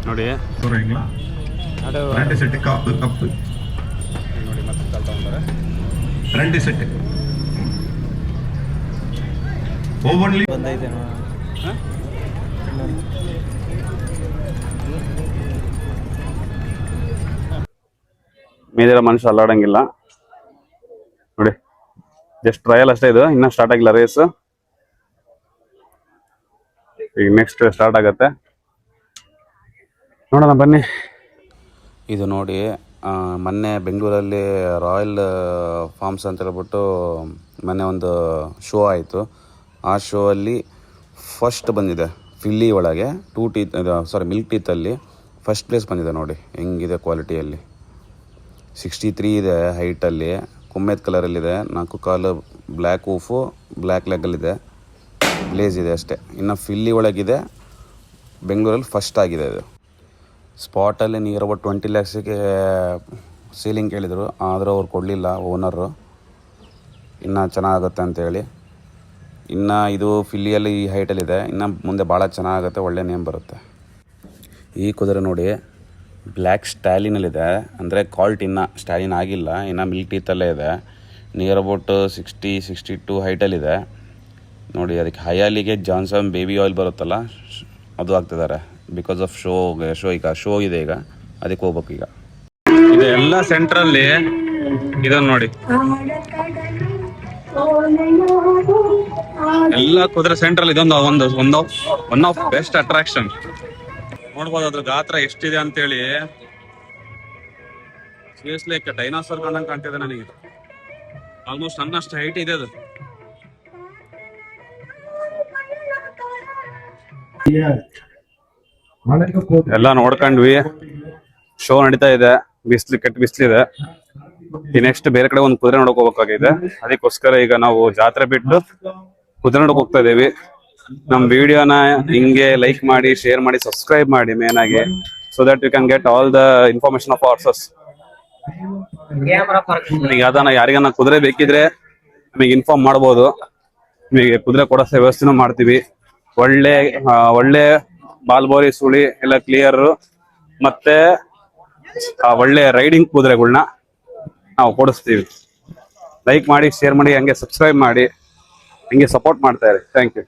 Speaker 1: ನೋಡಿ
Speaker 3: சொல்றீங்களா? 2 செட் கப்பு
Speaker 1: ನೋಡಿ ಮತ್ತೆ ಕಲ್ತಾ ಬಂದಾರೆ.
Speaker 3: 2 செட் ಓವನ್ಲಿ
Speaker 4: ಬಂದೈತೆ
Speaker 1: ಮೇದಿರೋ ಮನುಷ್ಯ ಅಲ್ಲಾಡಂಗಿಲ್ಲ ನೋಡಿ. ಜಸ್ಟ್ ಟ್ರಯಲ್ ಅಷ್ಟೇ, ಇದು ಇನ್ನೂ ಸ್ಟಾರ್ಟ್ ಆಗಿಲ್ಲ ರೇಸ್. ಈಗ ನೆಕ್ಸ್ಟ್ ಸ್ಟಾರ್ಟ್ ಆಗತ್ತೆ, ನೋಡೋಣ ಬನ್ನಿ. ಇದು ನೋಡಿ, ಮೊನ್ನೆ ಬೆಂಗಳೂರಲ್ಲಿ ರಾಯಲ್ ಫಾರ್ಮ್ಸ್ ಅಂತ ಹೇಳ್ಬಿಟ್ಟು ಮೊನ್ನೆ ಒಂದು ಶೋ ಆಯಿತು. ಆ ಶೋ ಅಲ್ಲಿ ಫಸ್ಟ್ ಬಂದಿದೆ ಫಿಲ್ಲಿ ಒಳಗೆ 2 ಟೀತ್, ಮಿಲ್ಕ್ ಟೀತಲ್ಲಿ ಫಸ್ಟ್ ಪ್ಲೇಸ್ ಬಂದಿದೆ. ನೋಡಿ ಹೆಂಗಿದೆ ಕ್ವಾಲಿಟಿಯಲ್ಲಿ. 63 ಇದೆ ಹೈಟಲ್ಲಿ, ಕುಮ್ಮೆತ್ ಕಲರಲ್ಲಿದೆ, 4 ಕಾಲು, ಬ್ಲ್ಯಾಕ್ ಊಫು, ಬ್ಲ್ಯಾಕ್ ಲೆಗ್ಗಲ್ಲಿದೆ, ಬ್ಲೇಸ್ ಇದೆ ಅಷ್ಟೇ. ಇನ್ನು ಫಿಲ್ಲಿ ಒಳಗಿದೆ, ಬೆಂಗಳೂರಲ್ಲಿ ಫಸ್ಟ್ ಆಗಿದೆ ಇದು. ಸ್ಪಾಟಲ್ಲಿ ನಿಯರ್ ಅಬೌಟ್ 20 lakhsಗೆ ಸೀಲಿಂಗ್ ಕೇಳಿದರು, ಆದರೂ ಅವ್ರು ಕೊಡಲಿಲ್ಲ ಓನರು. ಇನ್ನೂ ಚೆನ್ನಾಗುತ್ತೆ ಅಂತೇಳಿ. ಇನ್ನು ಇದು ಫಿಲ್ಲಿಯಲ್ಲಿ ಈ ಹೈಟಲ್ಲಿದೆ, ಇನ್ನು ಮುಂದೆ ಭಾಳ ಚೆನ್ನಾಗುತ್ತೆ, ಒಳ್ಳೆ ನೇಮ್ ಬರುತ್ತೆ. ಈ ಕುದುರೆ ನೋಡಿ ಬ್ಲ್ಯಾಕ್ ಸ್ಟ್ಯಾಲಿನಲ್ಲಿದೆ, ಅಂದರೆ ಕಾಲ್ಟ್ ಇನ್ನು ಸ್ಟ್ಯಾಲಿನ್ ಆಗಿಲ್ಲ, ಇನ್ನು ಮಿಲ್ಕ್ ಟೀತಲ್ಲೇ ಇದೆ. ನಿಯರ್ ಅಬೌಟ್ 60-62 ಹೈಟಲ್ಲಿದೆ ನೋಡಿ. ಅದಕ್ಕೆ ಹಯಾಲಿಗೆ ಜಾನ್ಸನ್ ಬೇಬಿ ಆಯಿಲ್ ಬರುತ್ತಲ್ಲ ಅದು ಹಾಕ್ತಿದ್ದಾರೆ. ಬಿಕಾಸ್ ಆಫ್ ಶೋ ಇದೆ ಈಗ, ಅದಕ್ಕೆ ಹೋಗ್ಬೇಕು ಈಗ. ಇದು ಎಲ್ಲ ಸೆಂಟ್ರಲ್ಲಿ ಇದನ್ನು ನೋಡಿ, ಎಲ್ಲ ಕುದುರೆ ಸೆಂಟ್ರಲ್ಲಿ ಇದೊಂದು ಒನ್ ಆಫ್ ಬೆಸ್ಟ್ ಅಟ್ರಾಕ್ಷನ್. ನೋಡ್ಬೋದು ಅದ್ರ ಗಾತ್ರ ಎಷ್ಟಿದೆ ಅಂತೇಳಿ. ಸೀರಿಯಸ್ಲಿ ಡೈನಾಸರ್ ಕಂಡಂಗೆ ಕಾಣ್ತಿದೆ ನನಗೆ. ಆಲ್ಮೋಸ್ಟ್ ನನ್ನಷ್ಟು ಹೈಟ್ ಇದೆ ಅದು. ಎಲ್ಲ ನೋಡ್ಕೊಂಡ್ವಿ, ಶೋ ನಡೀತಾ ಇದೆ, ಬಿಸ್ಲಿದೆ. ಈ ನೆಕ್ಸ್ಟ್ ಬೇರೆ ಕಡೆ ಒಂದು ಕುದುರೆ ನೋಡಕ್ ಹೋಗ್ಬೇಕಾಗಿದೆ. ಅದಕ್ಕೋಸ್ಕರ ಈಗ ನಾವು ಜಾತ್ರೆ ಬಿಟ್ಟು ಕುದುರೆ ನೋಡಕ್ ಹೋಗ್ತಾ ಇದೀವಿ. ನಮ್ ವಿಡಿಯೋನ ಹಿಂಗೆ ಲೈಕ್ ಮಾಡಿ, ಶೇರ್ ಮಾಡಿ, ಸಬ್ಸ್ಕ್ರೈಬ್ ಮಾಡಿ ಮೇನ್ ಆಗಿ, so that you can get all the information of horses. ಯಾರಿಗಾನ ಕುದುರೆ ಬೇಕಿದ್ರೆ ನಮಗೆ ಇನ್ಫಾರ್ಮ್ ಮಾಡ್ಬೋದು. ನಿಮಗೆ ಕುದುರೆ ಕೊಡಿಸೋ ವ್ಯವಸ್ಥೆನೂ ಮಾಡ್ತೀವಿ. ಒಳ್ಳೆ ಬಾಲ್ಬೋರಿ ಸುಳಿ ಎಲ್ಲ ಕ್ಲಿಯರ್, ಮತ್ತೆ ಒಳ್ಳೆ ರೈಡಿಂಗ್ ಕುದುರೆಗಳನ್ನ ನಾವು ಕೊಡಿಸ್ತೀವಿ. ಲೈಕ್ ಮಾಡಿ, ಶೇರ್ ಮಾಡಿ, ಹಂಗೆ ಸಬ್ಸ್ಕ್ರೈಬ್ ಮಾಡಿ, ಹಂಗೆ ಸಪೋರ್ಟ್ ಮಾಡ್ತಾ ಇರಿ. Thank you.